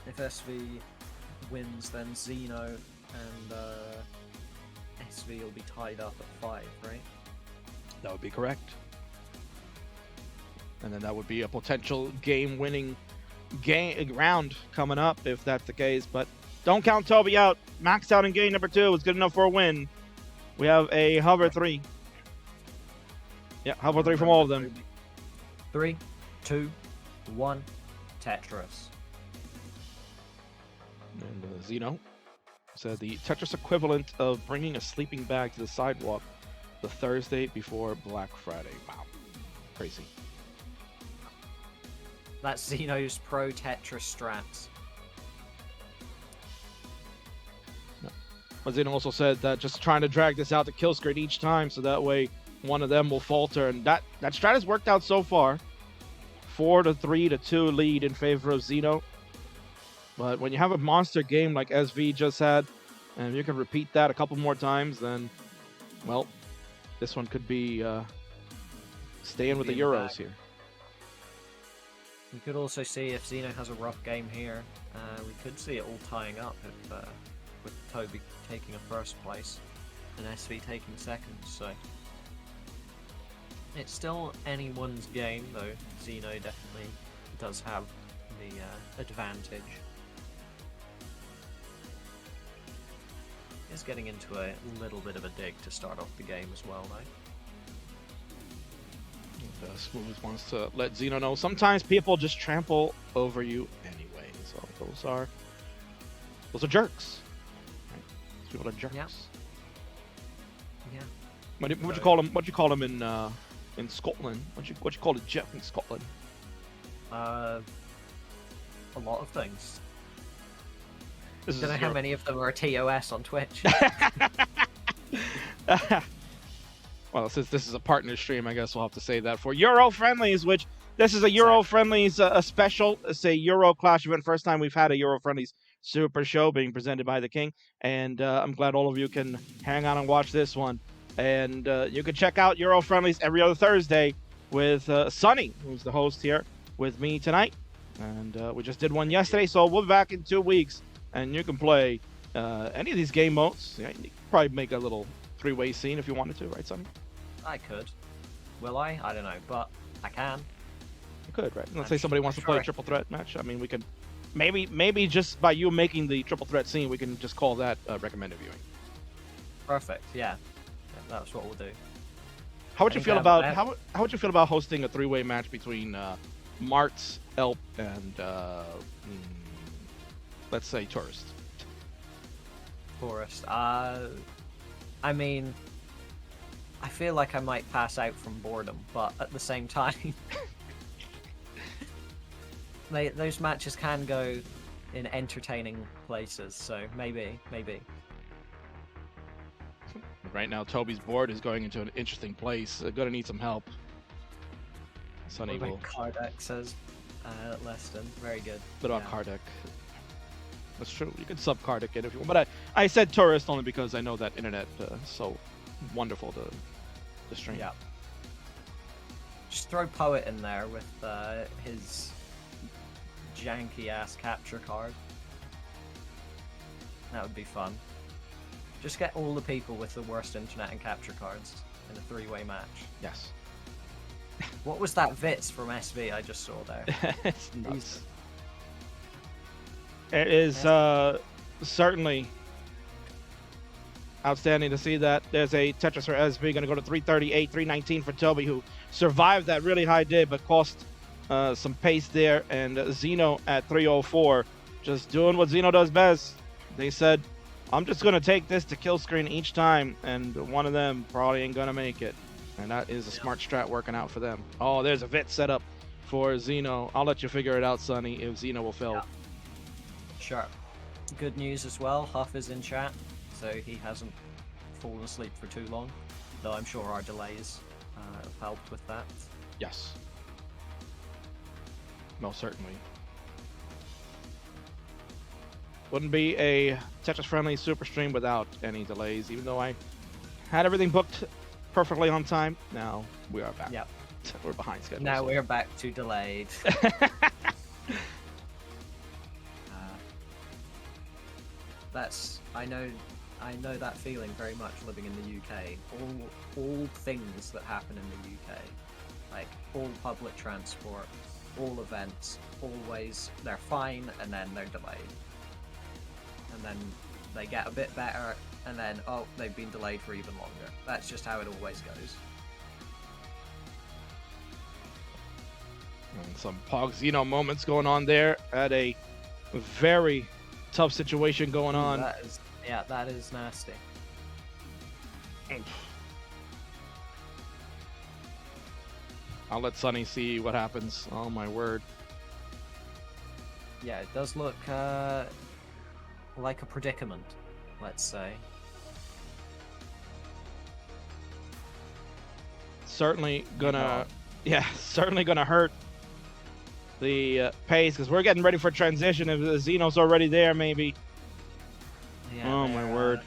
If SV wins, then Xeno and SV will be tied up at 5, right? That would be correct. And then that would be a potential game-winning round coming up if that's the case. But don't count Toby out. Maxed out in game number 2 is good enough for a win. We have a hover 3. Yeah, hover 3 from all of them. 3, 2, 1, Tetris. And Xeno said the Tetris equivalent of bringing a sleeping bag to the sidewalk the Thursday before Black Friday. Wow. Crazy. That's Xeno's pro Tetris strats. But Xeno also said that just trying to drag this out to kill screen each time so that way one of them will falter. And that strat has worked out so far. 4-3-2 lead in favor of Xeno. But when you have a monster game like SV just had, and you can repeat that a couple more times, then, well, this one could be staying with the Euros here. We could also see if Xeno has a rough game here, we could see it all tying up if, with Toby taking a first place and SV taking second. So it's still anyone's game, though. Xeno definitely does have the advantage. Is getting into a little bit of a dig to start off the game as well, though. Smooth wants to let Xeno know sometimes people just trample over you anyway. So those are jerks. Right? Those people are jerks. Yeah. Yeah. What'd you call them? What'd you call them in Scotland? What'd you call it, Jeff, in Scotland? A lot of things. This Don't know how many of them are TOS on Twitch. Well, since this is a partner stream, I guess we'll have to say that for Euro Friendlies, which this is a Euro Friendlies a special. It's a Euro Clash event. First time we've had a Euro Friendlies Super Show being presented by the King. And I'm glad all of you can hang on and watch this one. And you can check out Euro Friendlies every other Thursday with Sonny, who's the host here, with me tonight. And we just did one yesterday, so we'll be back in 2 weeks. And you can play any of these game modes. You could probably make a little 3-way scene if you wanted to, right, Sonny? I could. Will I? I don't know, but I can. You could, right? Let's say somebody wants to play a triple threat match. I mean, we could maybe just by you making the triple threat scene, we can just call that recommended viewing. Perfect. Yeah, that's what we'll do. How would you feel about how would you feel about hosting a 3-way match between Martz, Elp, and let's say Tourist? Forest. I mean, I feel like I might pass out from boredom, but at the same time, those matches can go in entertaining places. So maybe. Right now, Toby's board is going into an interesting place. Gonna need some help. Sonny will. Kardec says, Leston. Very good. Bit about Kardec. That's true. You can sub Kardec in if you want. But I said Tourist only because I know that internet is so wonderful to stream. Yeah. Just throw Poet in there with his janky ass capture card. That would be fun. Just get all the people with the worst internet and capture cards in a 3-way match. Yes. What was that Vitz from SV I just saw there? It's nuts. It is certainly Outstanding to see that. There's a Tetris for SV, going to go to 338, 319 for Toby, who survived that really high dig, but cost some pace there. And Xeno at 304, just doing what Xeno does best. They said, I'm just going to take this to kill screen each time, and one of them probably ain't going to make it. And that is a smart strat working out for them. Oh, there's a VIT set up for Xeno. I'll let you figure it out, Sonny, if Xeno will fail. Yeah. Sure. Good news as well, Huff is in chat, so he hasn't fallen asleep for too long, though I'm sure our delays have helped with that. Yes. Most certainly. Wouldn't be a Tetris friendly super stream without any delays, even though I had everything booked perfectly on time. Now we are back. Yep. We're behind schedule. Now we're back to delayed. I know that feeling very much living in the UK. All things that happen in the UK, like all public transport, all events, always they're fine and then they're delayed. And then they get a bit better and then they've been delayed for even longer. That's just how it always goes. And some Pog Xeno moments going on there at a very tough situation going on. That is nasty. I'll let Sonny see what happens. Oh my word. Yeah, it does look like a predicament, let's say. Certainly gonna hurt the pace, because we're getting ready for transition. If the Xeno's already there, maybe. Yeah, oh my word.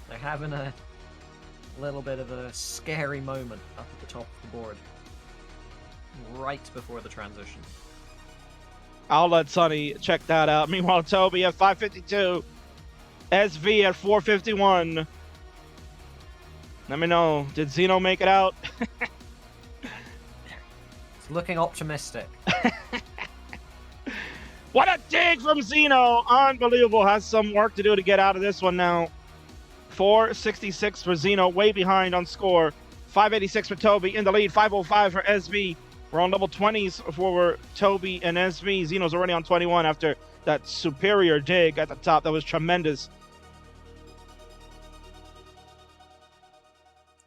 They're having a little bit of a scary moment up at the top of the board, right before the transition. I'll let Sonny check that out. Meanwhile, Toby at 552, SV at 451. Let me know, did Xeno make it out? It's looking optimistic. What a dig from Xeno! Unbelievable. Has some work to do to get out of this one now. 466 for Xeno, way behind on score. 586 for Toby, in the lead. 505 for SV. We're on level 20s for Toby and SV. Xeno's already on 21 after that superior dig at the top. That was tremendous.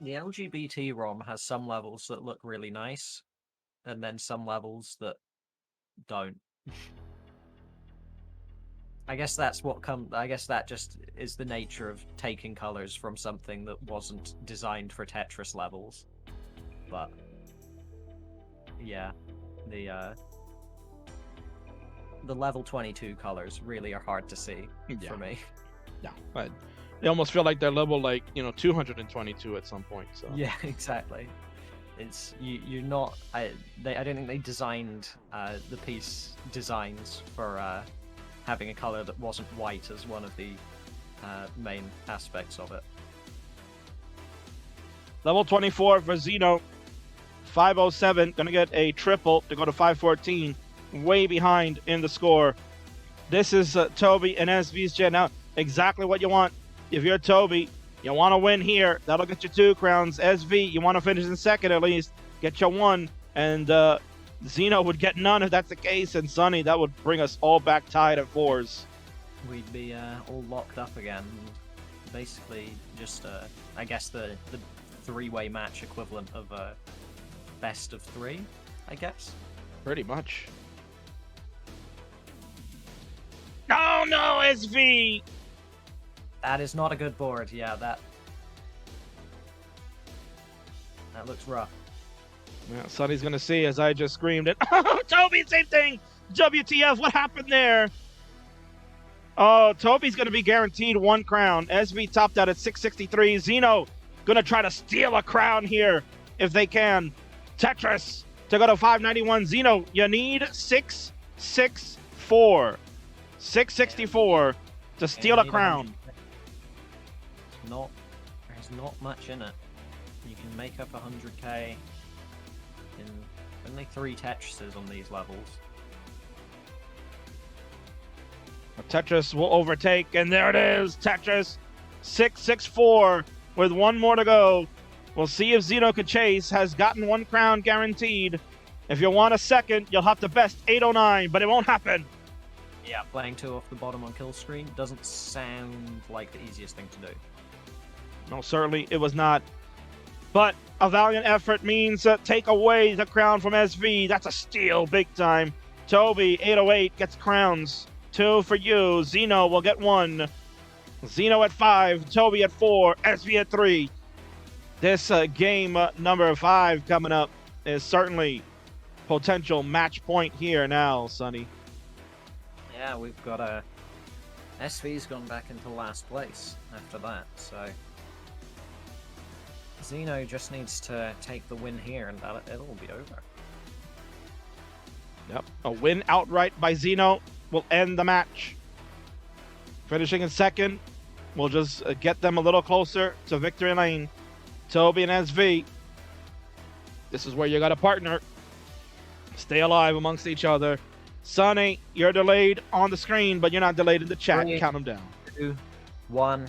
The LGBT ROM has some levels that look really nice, and then some levels that don't. I guess that's I guess that just is the nature of taking colors from something that wasn't designed for Tetris levels. But yeah, the level 22 colors really are hard to see for me. Yeah, but they almost feel like they're level 222 at some point. So yeah, exactly. It's you're not. I don't think they designed the piece designs for having a color that wasn't white as one of the main aspects of it. Level 24 for Xeno. 507, gonna get a triple to go to 514. Way behind in the score. This is Toby and SV's gen. Now, exactly what you want. If you're Toby, you want to win here. That'll get you 2 crowns. SV, you want to finish in second at least. Get you 1. And Xeno would get none if that's the case. And Sonny, that would bring us all back tied at 4s. We'd be all locked up again. Basically, just, I guess, the 3-way match equivalent of a best of 3, I guess. Pretty much. Oh no, SV! That is not a good board. Yeah, that looks rough. Yeah, Sonny's gonna see as I just screamed it. Oh, Toby, same thing! WTF, what happened there? Oh, Toby's gonna be guaranteed 1 crown. SV topped out at 663. Xeno gonna try to steal a crown here if they can. Tetris to go to 591. Xeno, you need 664. 664 to steal a crown. There's not much in it. You can make up 100k in only 3 Tetrises on these levels. Tetris will overtake, and there it is. Tetris 664 with one more to go. We'll see if Xeno could chase. Has gotten 1 crown guaranteed. If you want a second, you'll have to best 809, but it won't happen. Yeah, playing 2 off the bottom on kill screen doesn't sound like the easiest thing to do. No, certainly it was not. But a valiant effort means take away the crown from SV. That's a steal big time. Toby, 808, gets crowns. 2 for you. Xeno will get 1. Xeno at 5. Toby at 4. SV at 3. This game number 5 coming up is certainly potential match point here now, Sonny. Yeah, we've got a... SV's gone back into last place after that, so... Xeno just needs to take the win here and it'll be over. Yep, a win outright by Xeno will end the match. Finishing in second, we'll just get them a little closer to victory lane. Toby and SV, this is where you got a partner. Stay alive amongst each other. Sonny, you're delayed on the screen, but you're not delayed in the chat. 3, Count them down. 2, 1,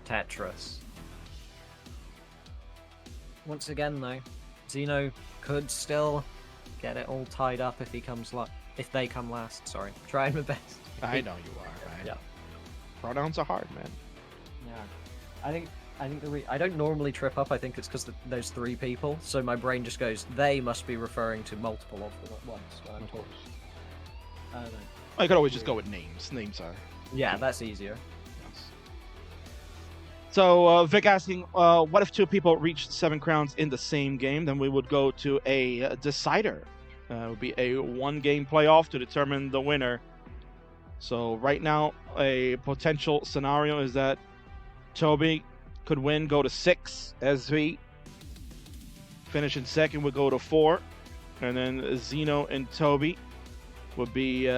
Tetris. Once again, though, Xeno could still get it all tied up if he comes if they come last. Sorry, trying my best. I know you are, right? Yeah. Pronouns are hard, man. Yeah, I think I don't normally trip up. I think it's because there's 3 people, so my brain just goes. They must be referring to multiple of them at once. When I'm talking. I don't know. I could always just go with names. Names are. Yeah, that's easier. Yes. So Vic asking, what if 2 people reached 7 crowns in the same game? Then we would go to a decider. It would be a 1-game playoff to determine the winner. So right now, a potential scenario is that Toby could win, go to 6. SV finish in second would go to 4, and then Xeno and Toby would be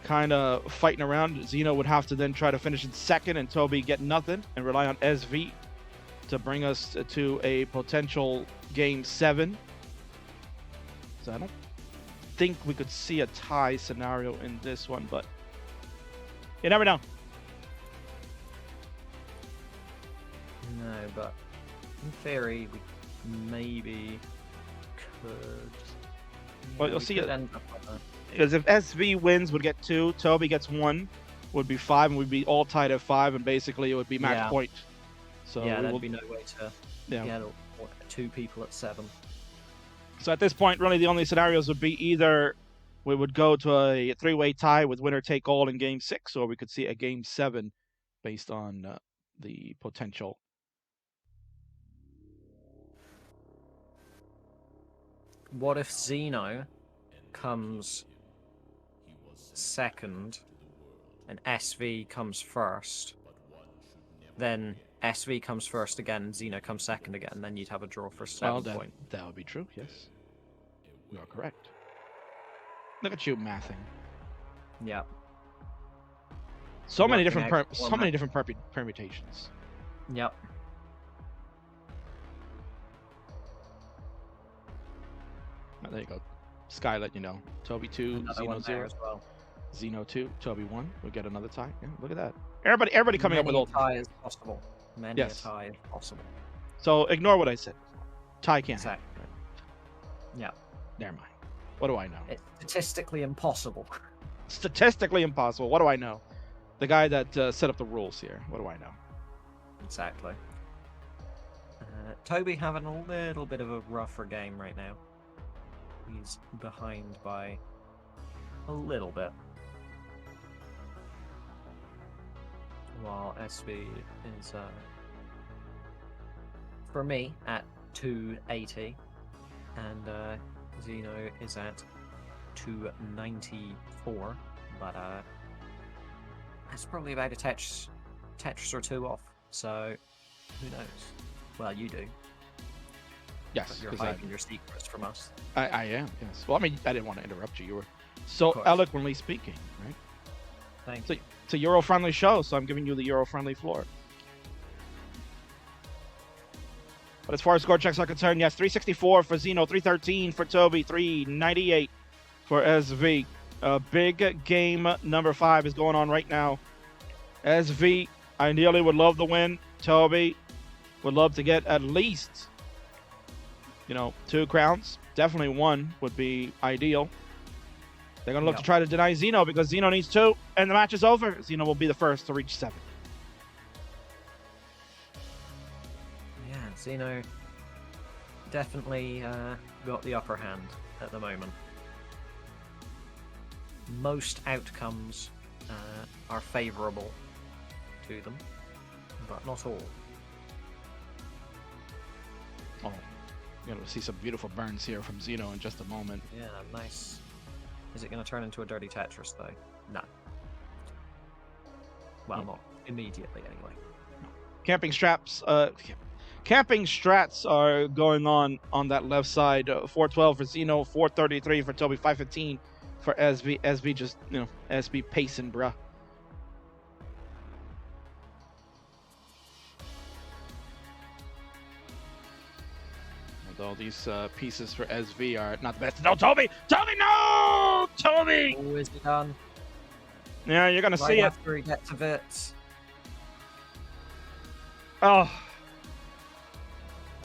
kind of fighting around. Xeno would have to then try to finish in second, and Toby get nothing, and rely on SV to bring us to a potential game 7. So I don't think we could see a tie scenario in this one, but you never know. No, but in theory, we maybe could. Well, you'll see it. End up like that. Because if SV wins, would get 2, Toby gets 1, would be 5, and we'd be all tied at 5, and basically it would be match point. So yeah, there'd be no way to yeah. get 2 people at 7. So at this point, really the only scenarios would be either we would go to a 3-way tie with winner take all in game 6, or we could see a game 7 based on the potential. What if Xeno comes second and SV comes first? Then SV comes first again and Xeno comes second again, and then you'd have a draw for 7 point. That would be true, yes. You are correct. Look at you mathing. Yeah. So many Working different out so many different permutations. Yep. Oh, there you go. Sky let you know. Toby 2, Another one Xeno there 0. as well. Xeno 2, Toby 1. We get another tie. Yeah, look at that. Everybody coming up with all. Many a tie is possible. Many Yes. a tie is possible. So ignore what I said. Tie can't happen. Exactly. Yeah. Never mind. What do I know? It's statistically impossible. Statistically impossible. What do I know? The guy that set up the rules here. What do I know? Exactly. Toby having a little bit of a rougher game right now. He's behind by a little bit. While SV is, for me, at 280. And Xeno is at 294. But that's probably about a Tetris or 2 off. So, who knows? Well, you do. Yes, You're hiding your secrets from us. I am, yes. Well, I mean, I didn't want to interrupt you. You were so eloquently speaking, right? Thank you. It's a Euro-friendly show, so I'm giving you the Euro-friendly floor. But as far as score checks are concerned, yes, 364 for Xeno, 313 for Toby, 398 for SV. Big game number 5 is going on right now. SV ideally would love the win. Toby would love to get at least, 2 crowns. Definitely 1 would be ideal. They're going to look to try to deny Xeno because Xeno needs 2, and the match is over. Xeno will be the first to reach 7. Yeah, Xeno definitely got the upper hand at the moment. Most outcomes are favourable to them, but not all. Oh, you're going to see some beautiful burns here from Xeno in just a moment. Yeah, nice. Is it going to turn into a dirty Tetris, though? No. Well, not immediately, anyway. Camping strats are going on that left side. 412 for Xeno, 433 for Toby, 515 for SV. SV just, SV pacing, bruh. Although these pieces for SV are not the best. No, Toby! Toby, no! Toby! Oh, is he done? Yeah, you're gonna see it. After he gets a bit. Oh.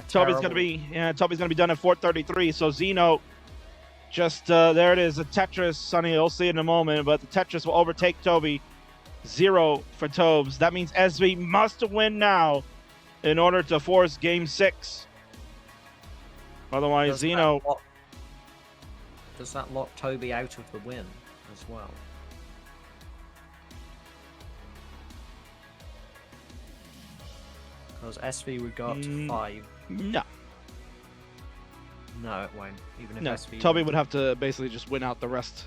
Toby's gonna be done at 433. So Xeno, just there it is, a Tetris. Sonny, you'll see it in a moment, but the Tetris will overtake Toby. 0 for Tobes. That means SV must win now in order to force Game 6. Otherwise, Xeno. Does that lock Toby out of the win as well? Because SV would go up to 5. No. No, it won't. Even if No, SV Toby would have to basically just win out the rest.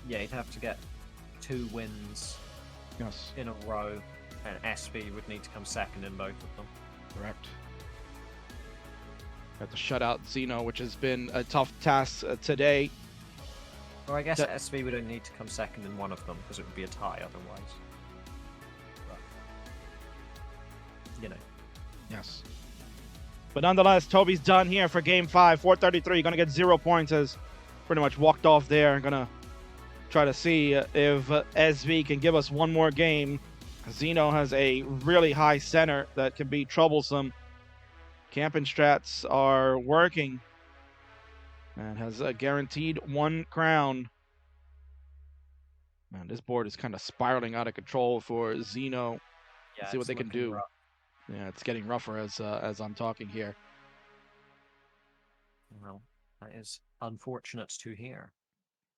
Yeah, he'd have to get 2 wins in a row, and SV would need to come second in both of them. Correct. Have to shut out Xeno, which has been a tough task today. Or I guess SV would only need to come second in one of them, because it would be a tie otherwise. But, Yes. But nonetheless, Toby's done here for Game 5. 433, going to get 0 points as pretty much walked off there. Going to try to see if SV can give us one more game. Xeno has a really high center that can be troublesome. Camping strats are working and has guaranteed 1 crown. Man, this board is kind of spiraling out of control for Xeno. yeah, See what it's they can looking do. rough. Yeah, it's getting rougher as I'm talking here. Well, that is unfortunate to hear.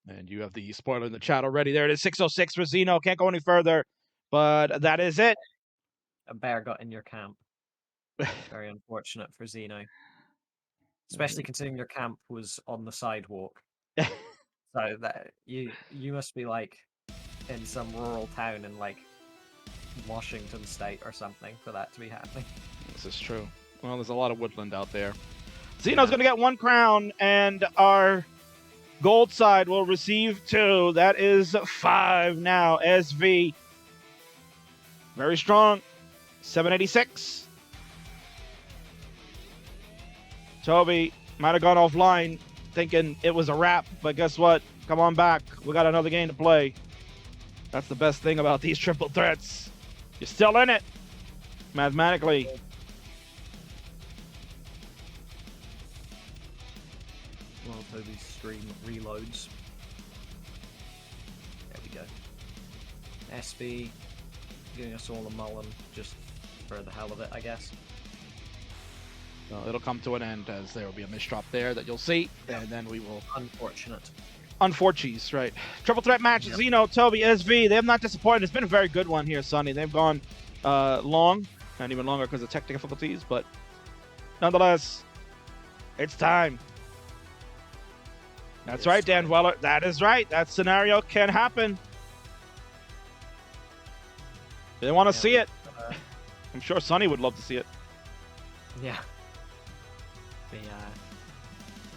And you have the spoiler in the chat already. There it is, 606 for Xeno. Can't go any further, but that is it. A bear got in your camp. Very unfortunate for Xeno. Especially considering your camp was on the sidewalk. So that you must be like in some rural town in like Washington State or something for that to be happening. This is true. Well, there's a lot of woodland out there. Xeno's going to get 1 crown, and our gold side will receive 2. That is 5 now. SV. Very strong. 786. Toby might have gone offline thinking it was a wrap, but guess what? Come on back. We got another game to play. That's the best thing about these triple threats. You're still in it, mathematically. While Toby's stream reloads. There we go. SV giving us all a mullen just for the hell of it, I guess. It'll come to an end as there will be a misdrop there that you'll see, and then we will... Unfortunate. Unforchies, right. Triple threat match, Xeno, Toby, SV. They have not disappointed. It's been a very good one here, Sonny. They've gone long, and even longer because of tech difficulties, but nonetheless, it's time. That's right, Dan Weller. That is right. That scenario can happen. They want to see it. I'm sure Sonny would love to see it. Yeah. Be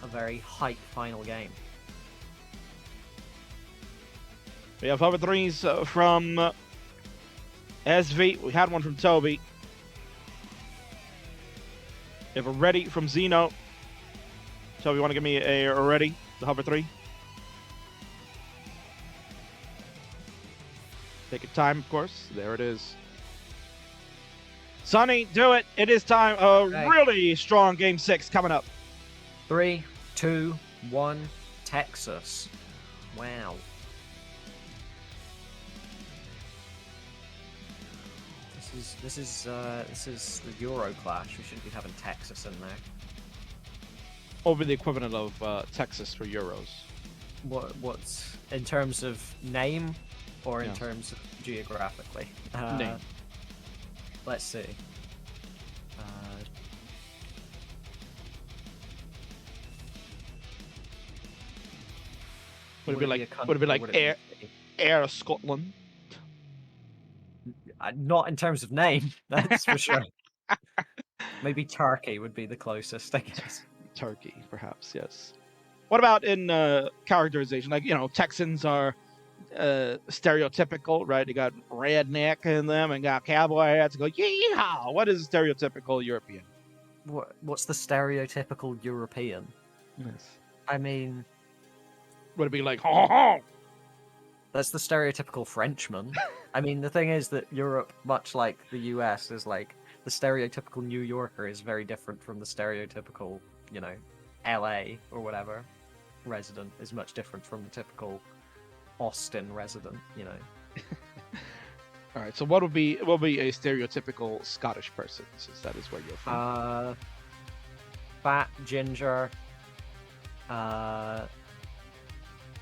a very hype final game. We have hover threes from SV. We had one from Toby. We have a ready from Xeno. Toby, you want to give me a ready, the hover 3? Take your time, of course. There it is. Sonny, do it. It is time. A really strong game 6 coming up. 3, 2, 1, Texas. Wow. This is the Euro Clash. We shouldn't be having Texas in there. Over the equivalent of Texas for Euros. What's in terms of name, or in Yeah. terms of geographically? Name. Let's see. Would it be like? a country Would it be or like would it be- Air Scotland? Not in terms of name, that's for sure. Maybe Turkey would be the closest, I guess. Turkey, perhaps. Yes. What about in characterization? Like, Texans are stereotypical, right? You got redneck in them and got cowboy hats. Go, yeehaw! What is stereotypical European? What's the stereotypical European? Yes. I mean, Would it be like, ho ho ho? that's the stereotypical Frenchman. I mean, the thing is that Europe, much like the US, is like the stereotypical New Yorker is very different from the stereotypical, LA or whatever resident is much different from the typical Austin resident, All right. So what would be a stereotypical Scottish person, since that is where you're from? Fat, ginger, and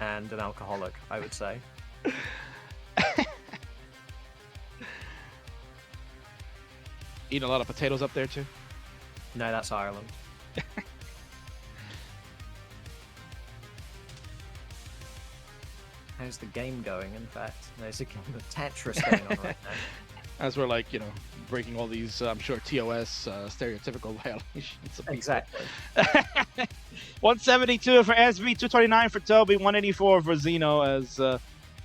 an alcoholic, I would say. Eating a lot of potatoes up there too. No, that's Ireland. How's the game going, in fact? There's a game of Tetris going on right now. As we're like, breaking all these, I'm sure, TOS stereotypical violations. Exactly. 172 for SV, 229 for Toby, 184 for Xeno, as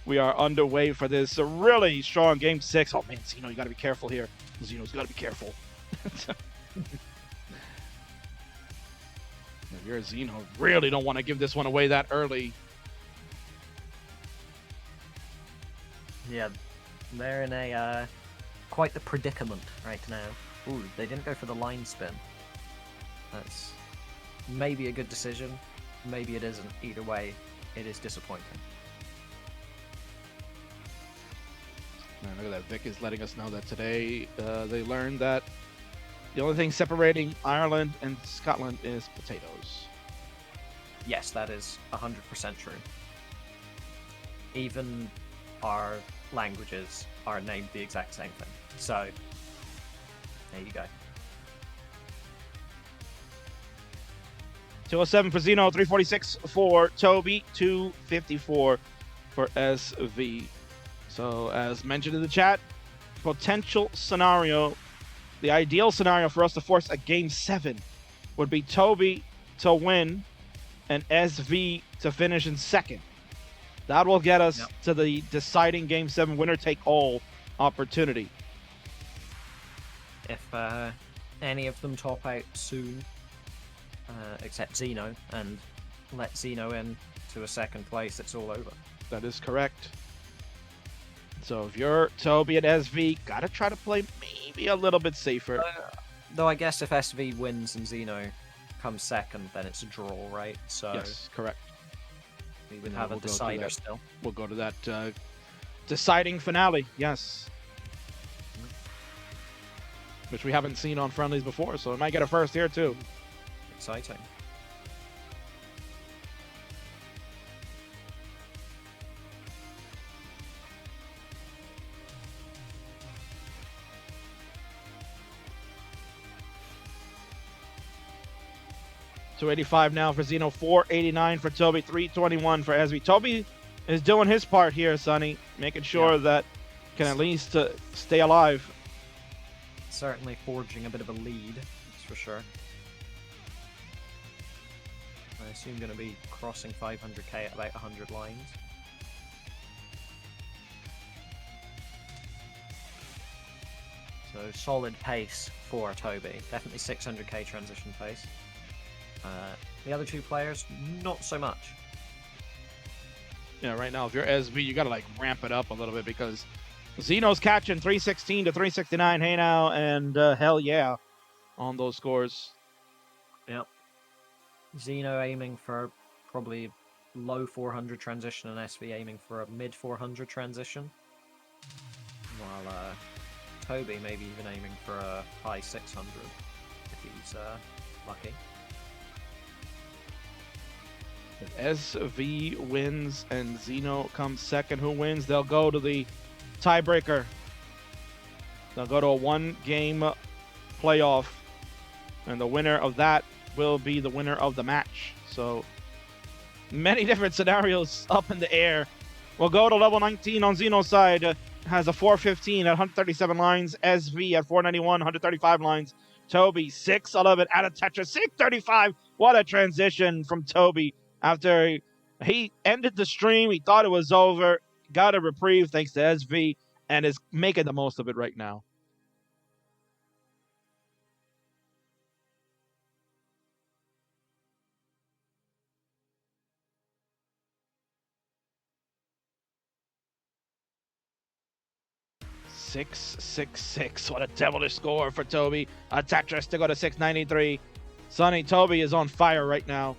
we are underway for this really strong game 6. Oh man, Xeno, you got to be careful here. Xeno's got to be careful. If you're a Xeno, really don't want to give this one away that early. Yeah, they're in a quite the predicament right now. Ooh, they didn't go for the line spin. That's maybe a good decision, maybe it isn't. Either way, it is disappointing. Man, look at that. Vic is letting us know that today they learned that the only thing separating Ireland and Scotland is potatoes. Yes, that is 100% true. Even our languages are named the exact same thing. So, there you go. 207 for Xeno, 346 for Toby, 254 for SV. So, as mentioned in the chat, potential scenario, the ideal scenario for us to force a game 7 would be Toby to win and SV to finish in second. That will get us to the deciding game 7 winner-take-all opportunity. If any of them top out soon, except Xeno, and let Xeno in to a second place, it's all over. That is correct. So if you're Toby and SV, gotta try to play maybe a little bit safer. Though I guess if SV wins and Xeno comes second, then it's a draw, right? So Yes, correct. we would have a decider still. We'll go to that deciding finale, yes. Which we haven't seen on Friendlies before, so it might get a first here too. Exciting. $285 now for Xeno, $489 for Toby, $321 for SV. Toby is doing his part here, Sonny, making sure that can at least stay alive. Certainly forging a bit of a lead, that's for sure. I assume going to be crossing 500k at about 100 lines. So solid pace for Toby. Definitely 600k transition pace. The other two players, not so much. Yeah, right now, if you're SV, you got to like ramp it up a little bit because Xeno's catching 316 to 369. Hey now, and hell yeah on those scores. Yep. Xeno aiming for probably low 400 transition, and SV aiming for a mid 400 transition. While Toby maybe even aiming for a high 600 if he's lucky. If SV wins and Xeno comes second, who wins? They'll go to the tiebreaker. They'll go to a one-game playoff, and the winner of that will be the winner of the match. So many different scenarios up in the air. We'll go to level 19 on Xeno's side. Has a 415 at 137 lines. SV at 491, 135 lines. Toby 611 out of Tetris, 635. What a transition from Toby after he ended the stream. He thought it was over. Got a reprieve thanks to SV and is making the most of it right now. .666. What a devilish score for Toby. Tetris to go to 693. Sonny, Toby is on fire right now.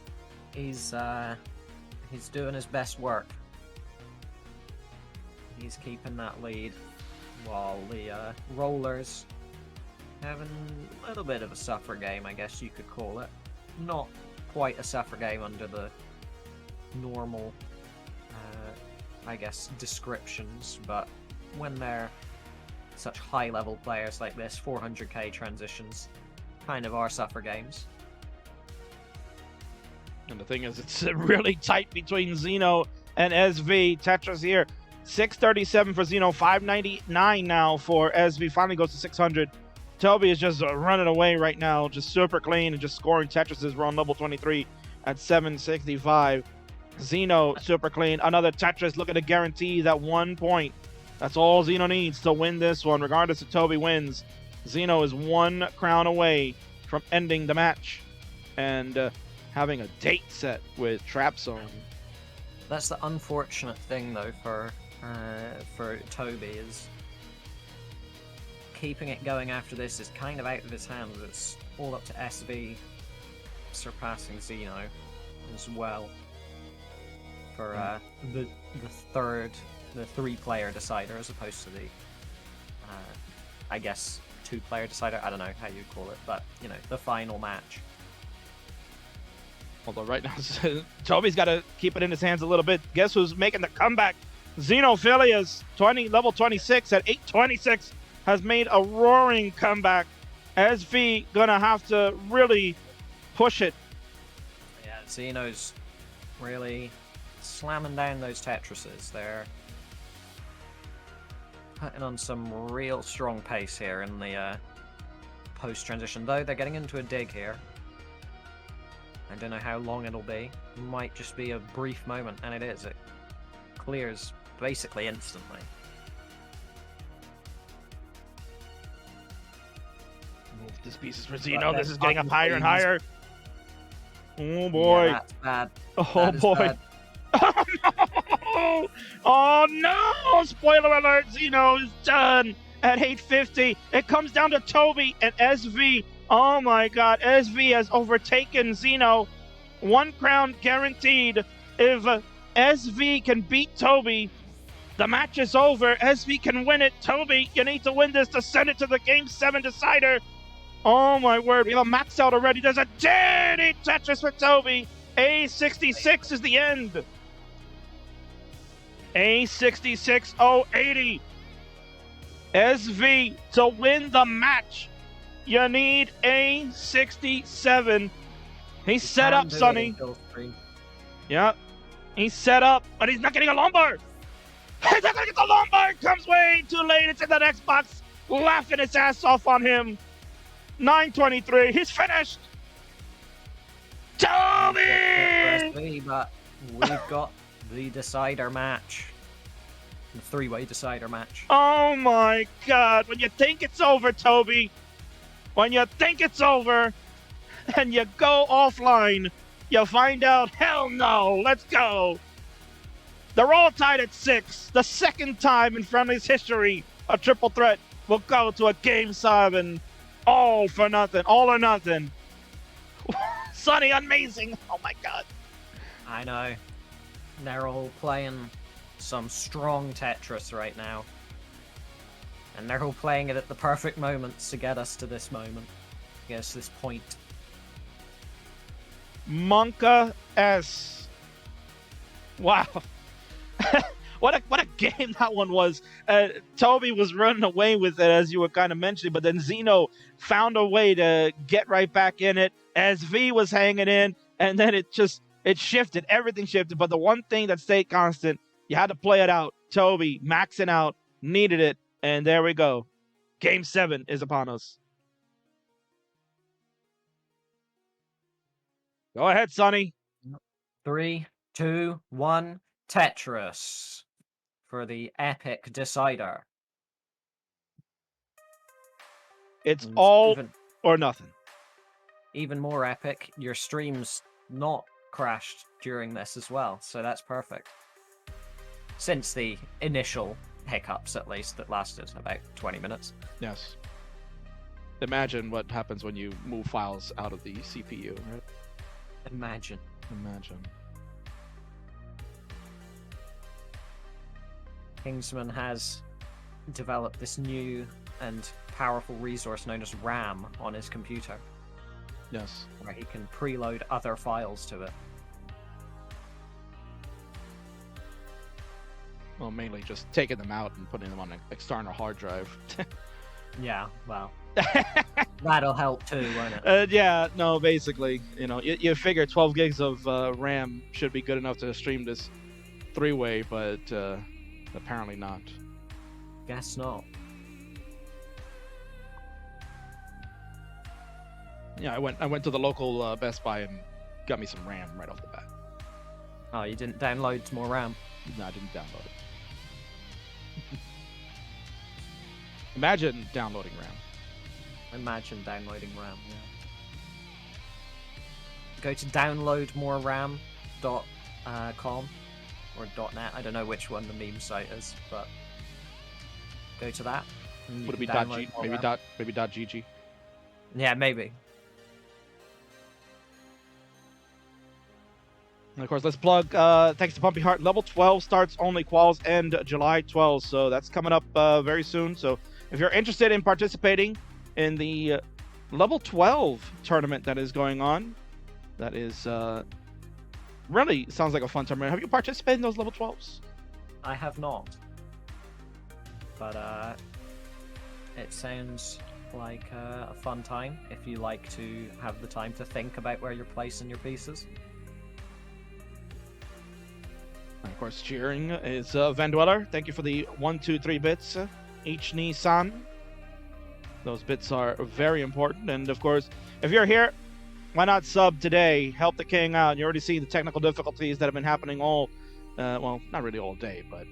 He's doing his best work. He's keeping that lead while the rollers having a little bit of a suffer game, I guess you could call it. Not quite a suffer game under the normal, I guess, descriptions, but when they're such high-level players like this, 400k transitions kind of are suffer games. And the thing is, it's really tight between Xeno and SV. Tetris here, 637 for Xeno, 599 now for SV. Finally goes to 600. Toby is just running away right now, just super clean and just scoring Tetrises. We're on level 23 at 765. Xeno super clean. Another Tetris looking to guarantee that 1 point. That's all Xeno needs to win this one. Regardless if Toby wins, Xeno is 1 crown away from ending the match and having a date set with Trapzone. That's the unfortunate thing, though, for Toby, is keeping it going after this is kind of out of his hands. It's all up to SV surpassing Xeno as well for the three-player decider, as opposed to the I guess 2-player decider. I don't know how you call it, but you know, the final match. Although right now Toby's got to keep it in his hands a little bit. Guess who's making the comeback? Xenophilius, level 26 at 826, has made a roaring comeback. SV gonna have to really push it. Yeah, Xeno's really slamming down those Tetrises. They're putting on some real strong pace here in the post-transition, though they're getting into a dig here. I don't know how long it'll be. Might just be a brief moment, and it is. It clears basically instantly. Move this piece is for Xeno. This is getting up higher and higher. Oh boy. Yeah, that's bad. Oh that boy. Bad. Oh no! Oh no! Spoiler alert, Xeno is done at 850. It comes down to Toby and SV. Oh my god, SV has overtaken Xeno. 1 crown guaranteed. If SV can beat Toby, the match is over. SV can win it. Toby, you need to win this to send it to the Game 7 decider. Oh my word, we have a max out already. There's a dirty Tetris for Toby. A66 is the end. A66 080. SV to win the match. You need A67. He's set up, Sonny. Yeah. He's set up, but he's not getting a lumbar. He's not going to get the lumbar. Comes way too late. It's in the next box. Laughing his ass off on him. 923. He's finished. Toby! But we've got the decider match. The 3-way decider match. Oh my god. When you think it's over, Toby. When you think it's over and you go offline, you find out, hell no, let's go. They're all tied at 6. The second time in Friendlies history a triple threat will go to a Game 7. All for nothing. All or nothing. Sonny, amazing. Oh, my God. I know. They're all playing some strong Tetris right now. And they're all playing it at the perfect moments to get us to this moment. Get us to this point. Monka S. Wow. What a game that one was. Toby was running away with it, as you were kind of mentioning, but then Xeno found a way to get right back in it. SV was hanging in, and then it shifted. Everything shifted, but the one thing that stayed constant, you had to play it out. Toby maxing out, needed it, and there we go. Game 7 is upon us. Go ahead, Sonny. 3, 2, 1, Tetris for the epic decider. It's And all or nothing. even more epic, your stream's not crashed during this as well, so that's perfect. Since the initial hiccups, at least, that lasted about 20 minutes. Yes. Imagine what happens when you move files out of the CPU, right? Imagine. Kingsman has developed this new and powerful resource known as RAM on his computer, Yes. where he can preload other files to it. Well, mainly just taking them out and putting them on an external hard drive. Yeah, well, that'll help too, won't it? Yeah, no, basically, you figure 12 gigs of RAM should be good enough to stream this 3-way, but apparently not. Guess not. Yeah, I went to the local Best Buy and got me some RAM right off the bat. Oh, you didn't download more RAM? No, I didn't download it. Imagine downloading RAM. Imagine downloading RAM, yeah. Go to downloadmoreram.com or .net. I don't know which one the meme site is, but go to that. Would it be download more RAM. maybe .gg? Yeah, maybe. And of course, let's plug, thanks to Pumpy Heart, level 12 starts only, quals end July 12th, so that's coming up very soon. So if you're interested in participating in the level 12 tournament that is going on, that is really sounds like a fun tournament. Have you participated in those level 12s? I have not. But it sounds like a fun time if you like to have the time to think about where you're placing your pieces. And of course, cheering is Van Dweller. Thank you for the 1, 2, 3 bits. Each Nissan. Those bits are very important. And of course, if you're here, why not sub today? Help the king out. You already see the technical difficulties that have been happening all, well, not really all day, but,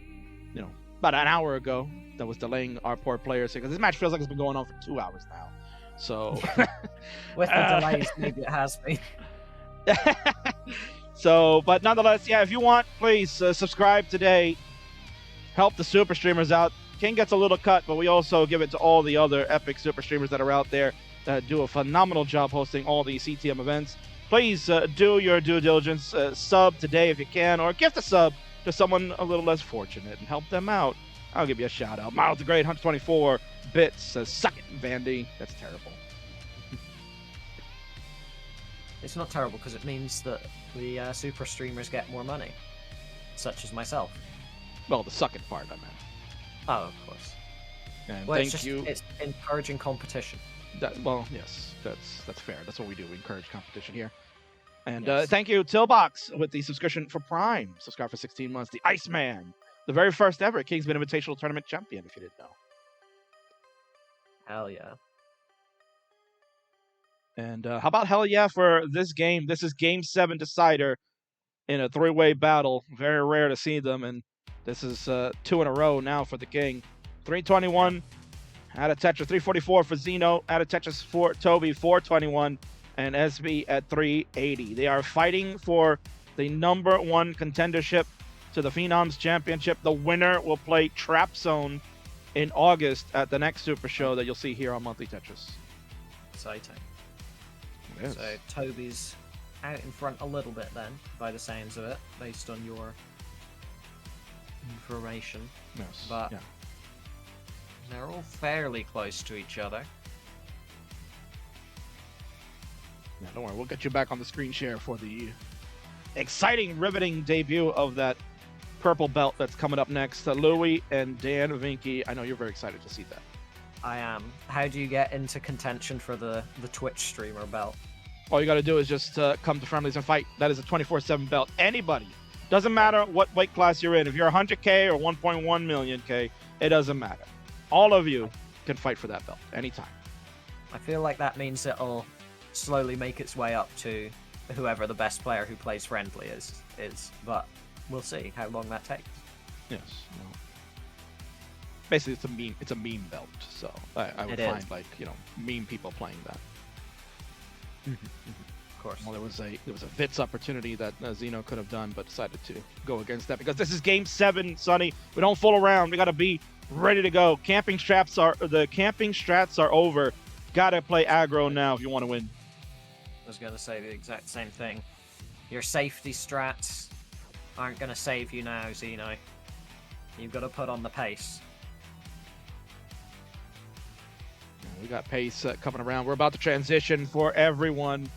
about an hour ago that was delaying our poor players here. Because this match feels like it's been going on for 2 hours now. So, With the delays, maybe it has been. So, but nonetheless, yeah, if you want, please subscribe today. Help the super streamers out. King gets a little cut, but we also give it to all the other epic super streamers that are out there that do a phenomenal job hosting all the CTM events. Please do your due diligence. Sub today if you can, or gift a sub to someone a little less fortunate and help them out. I'll give you a shout out. Miles the Great, 124 bits. Says, suck it, Vandy. That's terrible. It's not terrible because it means that the super streamers get more money, such as myself. Well, the suck it part, I meant. Oh, of course. And Well, thank you. It's encouraging competition. Well, yes, that's fair. That's what we do. We encourage competition here. And Yes. thank you, Tillbox, with the subscription for Prime. Subscribe for 16 months. The Iceman, the very first ever Kingsman Invitational Tournament champion, if you didn't know. Hell yeah. And how about hell yeah for this game? This is Game 7 decider in a 3-way battle. Very rare to see them, and this is 2 in a row now for the King. 321 out of Tetris, 344 for Xeno, out of Tetris for Toby, 421, and SB at 380. They are fighting for the #1 contendership to the Phenoms Championship. The winner will play Trapzone in August at the next Super Show that you'll see here on Monthly Tetris. Exciting. Yes. So Toby's out in front a little bit then, by the sounds of it, based on your information. Yes. But yeah. they're all fairly close to each other. Yeah, don't worry, we'll get you back on the screen share for the exciting, riveting debut of that purple belt that's coming up next. Louis and Dan Vinky, I know you're very excited to see that. I am. How do you get into contention for the Twitch streamer belt? All you got to do is just come to Friendlies and fight. That is a 24/7 belt. Anybody. Doesn't matter what weight class you're in. If you're 100K or 1.1 million K, it doesn't matter. All of you can fight for that belt anytime. I feel like that means it'll slowly make its way up to whoever the best player who plays Friendly is. But we'll see how long that takes. Yes. Well, basically, it's a meme belt. So I would find meme people playing that. Of course. Well, there was a Vitz opportunity that Xeno could have done, but decided to go against that because this is Game 7, Sonny. We don't fool around. We got to be ready to go. The camping strats are over. Got to play aggro now if you want to win. I was going to say the exact same thing. Your safety strats aren't going to save you now, Xeno. You've got to put on the pace. We got pace coming around. We're about to transition for everyone.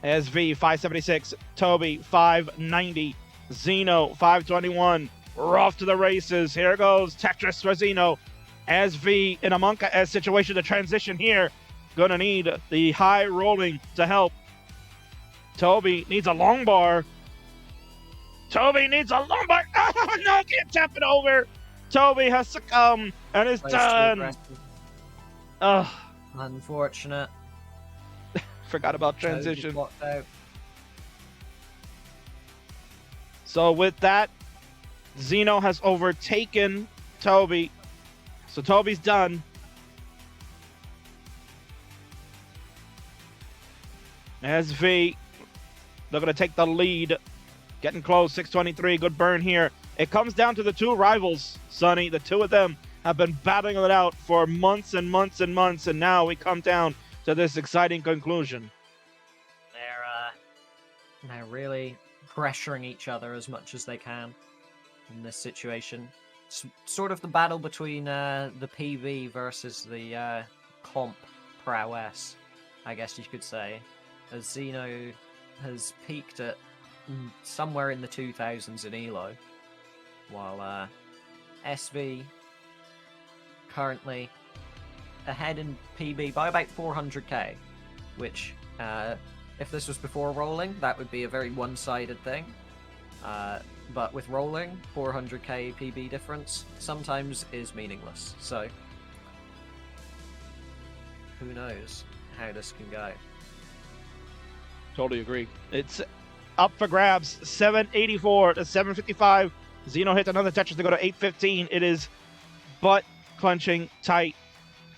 SV 576, Toby 590, Xeno 521. We're off to the races. Here goes Tetris for Xeno. SV in a Monka-esque situation to transition here. Gonna need the high rolling to help. Toby needs a long bar. Toby needs a long bar. Oh, no, can't tap it over. Toby has succumbed and is done. Unfortunate. Forgot about transition. Blocked out. So with that, Xeno has overtaken Toby. So Toby's done. SV, they're going to take the lead. Getting close, 623, good burn here. It comes down to the two rivals, Sonny. The two of them have been battling it out for months and months and months, and now we come down to this exciting conclusion. They're really pressuring each other as much as they can in this situation. It's sort of the battle between the PV versus the comp prowess, I guess you could say. As Xeno has peaked at somewhere in the 2000s in Elo, while SV currently ahead in PB by about 400k, which if this was before rolling, that would be a very one-sided thing. But with rolling, 400k PB difference sometimes is meaningless. So who knows how this can go. Totally agree. It's up for grabs. 784 to 755. Xeno hits another Tetris to go to 815. It is butt clenching tight.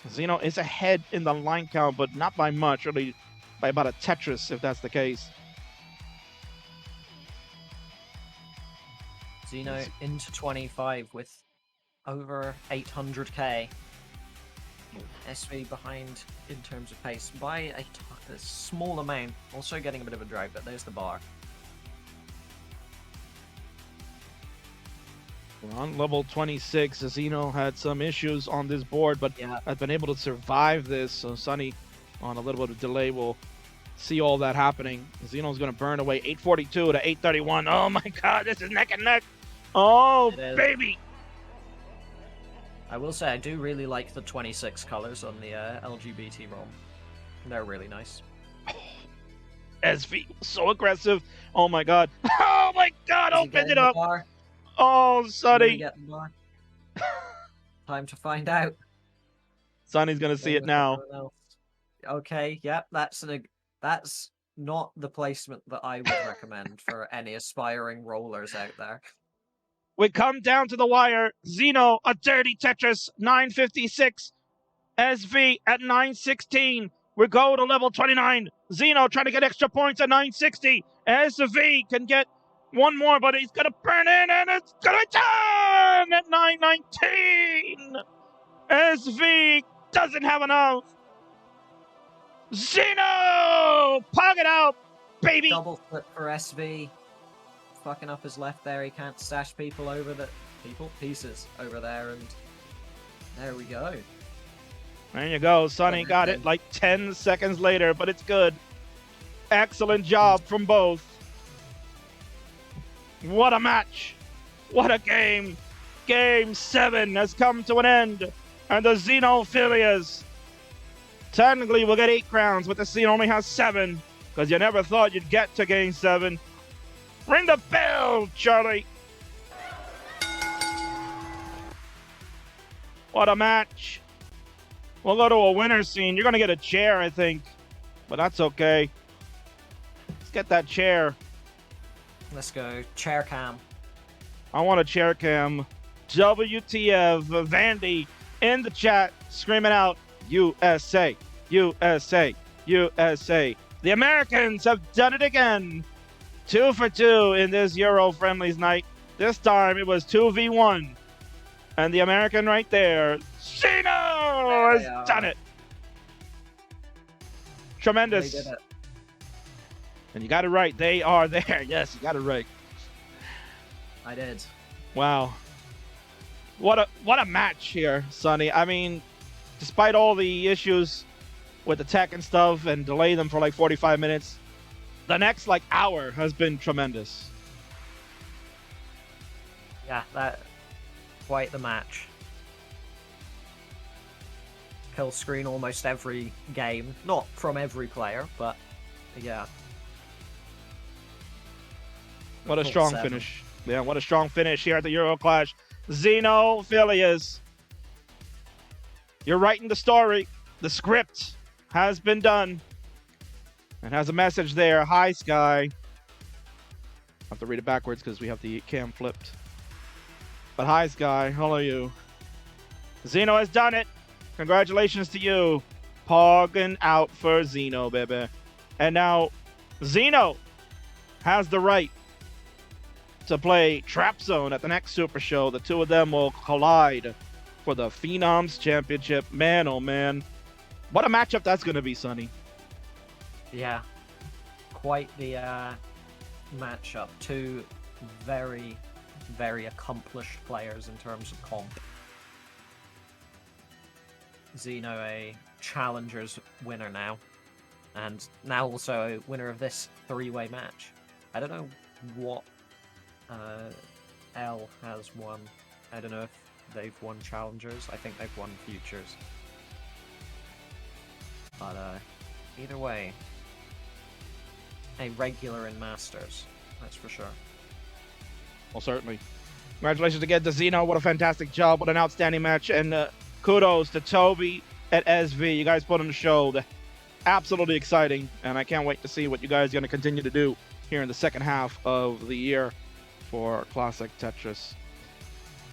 Xeno is ahead in the line count, but not by much, really by about a Tetris, if that's the case. Xeno into 25 with over 800k. SV behind in terms of pace by a small amount, also getting a bit of a drag, but there's the bar. We're on level 26. Xeno had some issues on this board, but has been able to survive this. So Sonny, on a little bit of delay, will see all that happening. Xeno's going to burn away 842 to 831. Oh my god, this is neck and neck. Oh, baby. I will say I do really like the 26 colors on the LGBT ROM. They're really nice. SV, so aggressive. Oh my god. Oh my god, open it up. Bar? Oh, Sonny. Time to find out. Sonny's going to see it now. Okay, yep, that's not the placement that I would recommend for any aspiring rollers out there. We come down to the wire. Xeno, a dirty Tetris, 956. SV at 916. We go to level 29. Xeno trying to get extra points at 960. SV can get One more, but he's gonna burn in, and it's gonna turn at 919. SV doesn't have enough. Xeno! Pocket out, baby! Double flip for SV. Fucking up his left there. He can't stash people over the pieces over there, and there we go. There you go. Sonny got it like 10 seconds later, but it's good. Excellent job from both. What a match. What a game. Game 7 has come to an end. And the Xenophilius technically will get 8 crowns, but the scene only has 7, because you never thought you'd get to game 7. Ring the bell, Charlie. What a match. We'll go to a winner scene. You're going to get a chair, I think. But that's okay. Let's get that chair. Let's go. Chair cam. I want a chair cam. WTF. Vandy in the chat screaming out, USA, USA, USA. The Americans have done it again. 2 for 2 in this Euro Friendlies night. This time it was 2v1. And the American right there, Xeno, has done it. Tremendous. They did it. And you got it right. They are there. Yes, you got it right. I did. Wow. What a match here, Sonny. I mean, despite all the issues with the tech and stuff and delay them for like 45 minutes, the next like hour has been tremendous. Yeah, that quite the match. Kill screen almost every game. Not from every player, but yeah. What a strong finish. Yeah, what a strong finish here at the Euro Clash. Xenophilius. You're writing the story. The script has been done. It has a message there. Hi, Sky. I have to read it backwards because we have the cam flipped. But hi, Sky. How are you? Xeno has done it. Congratulations to you. Pogging out for Xeno, baby. And now, Xeno has the right to play Trapzone at the next Super Show. The two of them will collide for the Phenoms Championship. Man, oh man. What a matchup that's going to be, Sonny. Yeah. Quite the matchup. Two very, very accomplished players in terms of comp. Xeno, a Challengers winner now. And now also a winner of this 3-way match. I don't know what L has won. I don't know if they've won Challengers. I think they've won Futures. But either way, a regular in Masters, that's for sure. Well, certainly. Congratulations again to Xeno. What a fantastic job. What an outstanding match. And kudos to Toby at SV. You guys put on the show. Absolutely exciting. And I can't wait to see what you guys are going to continue to do here in the second half of the year for Classic Tetris.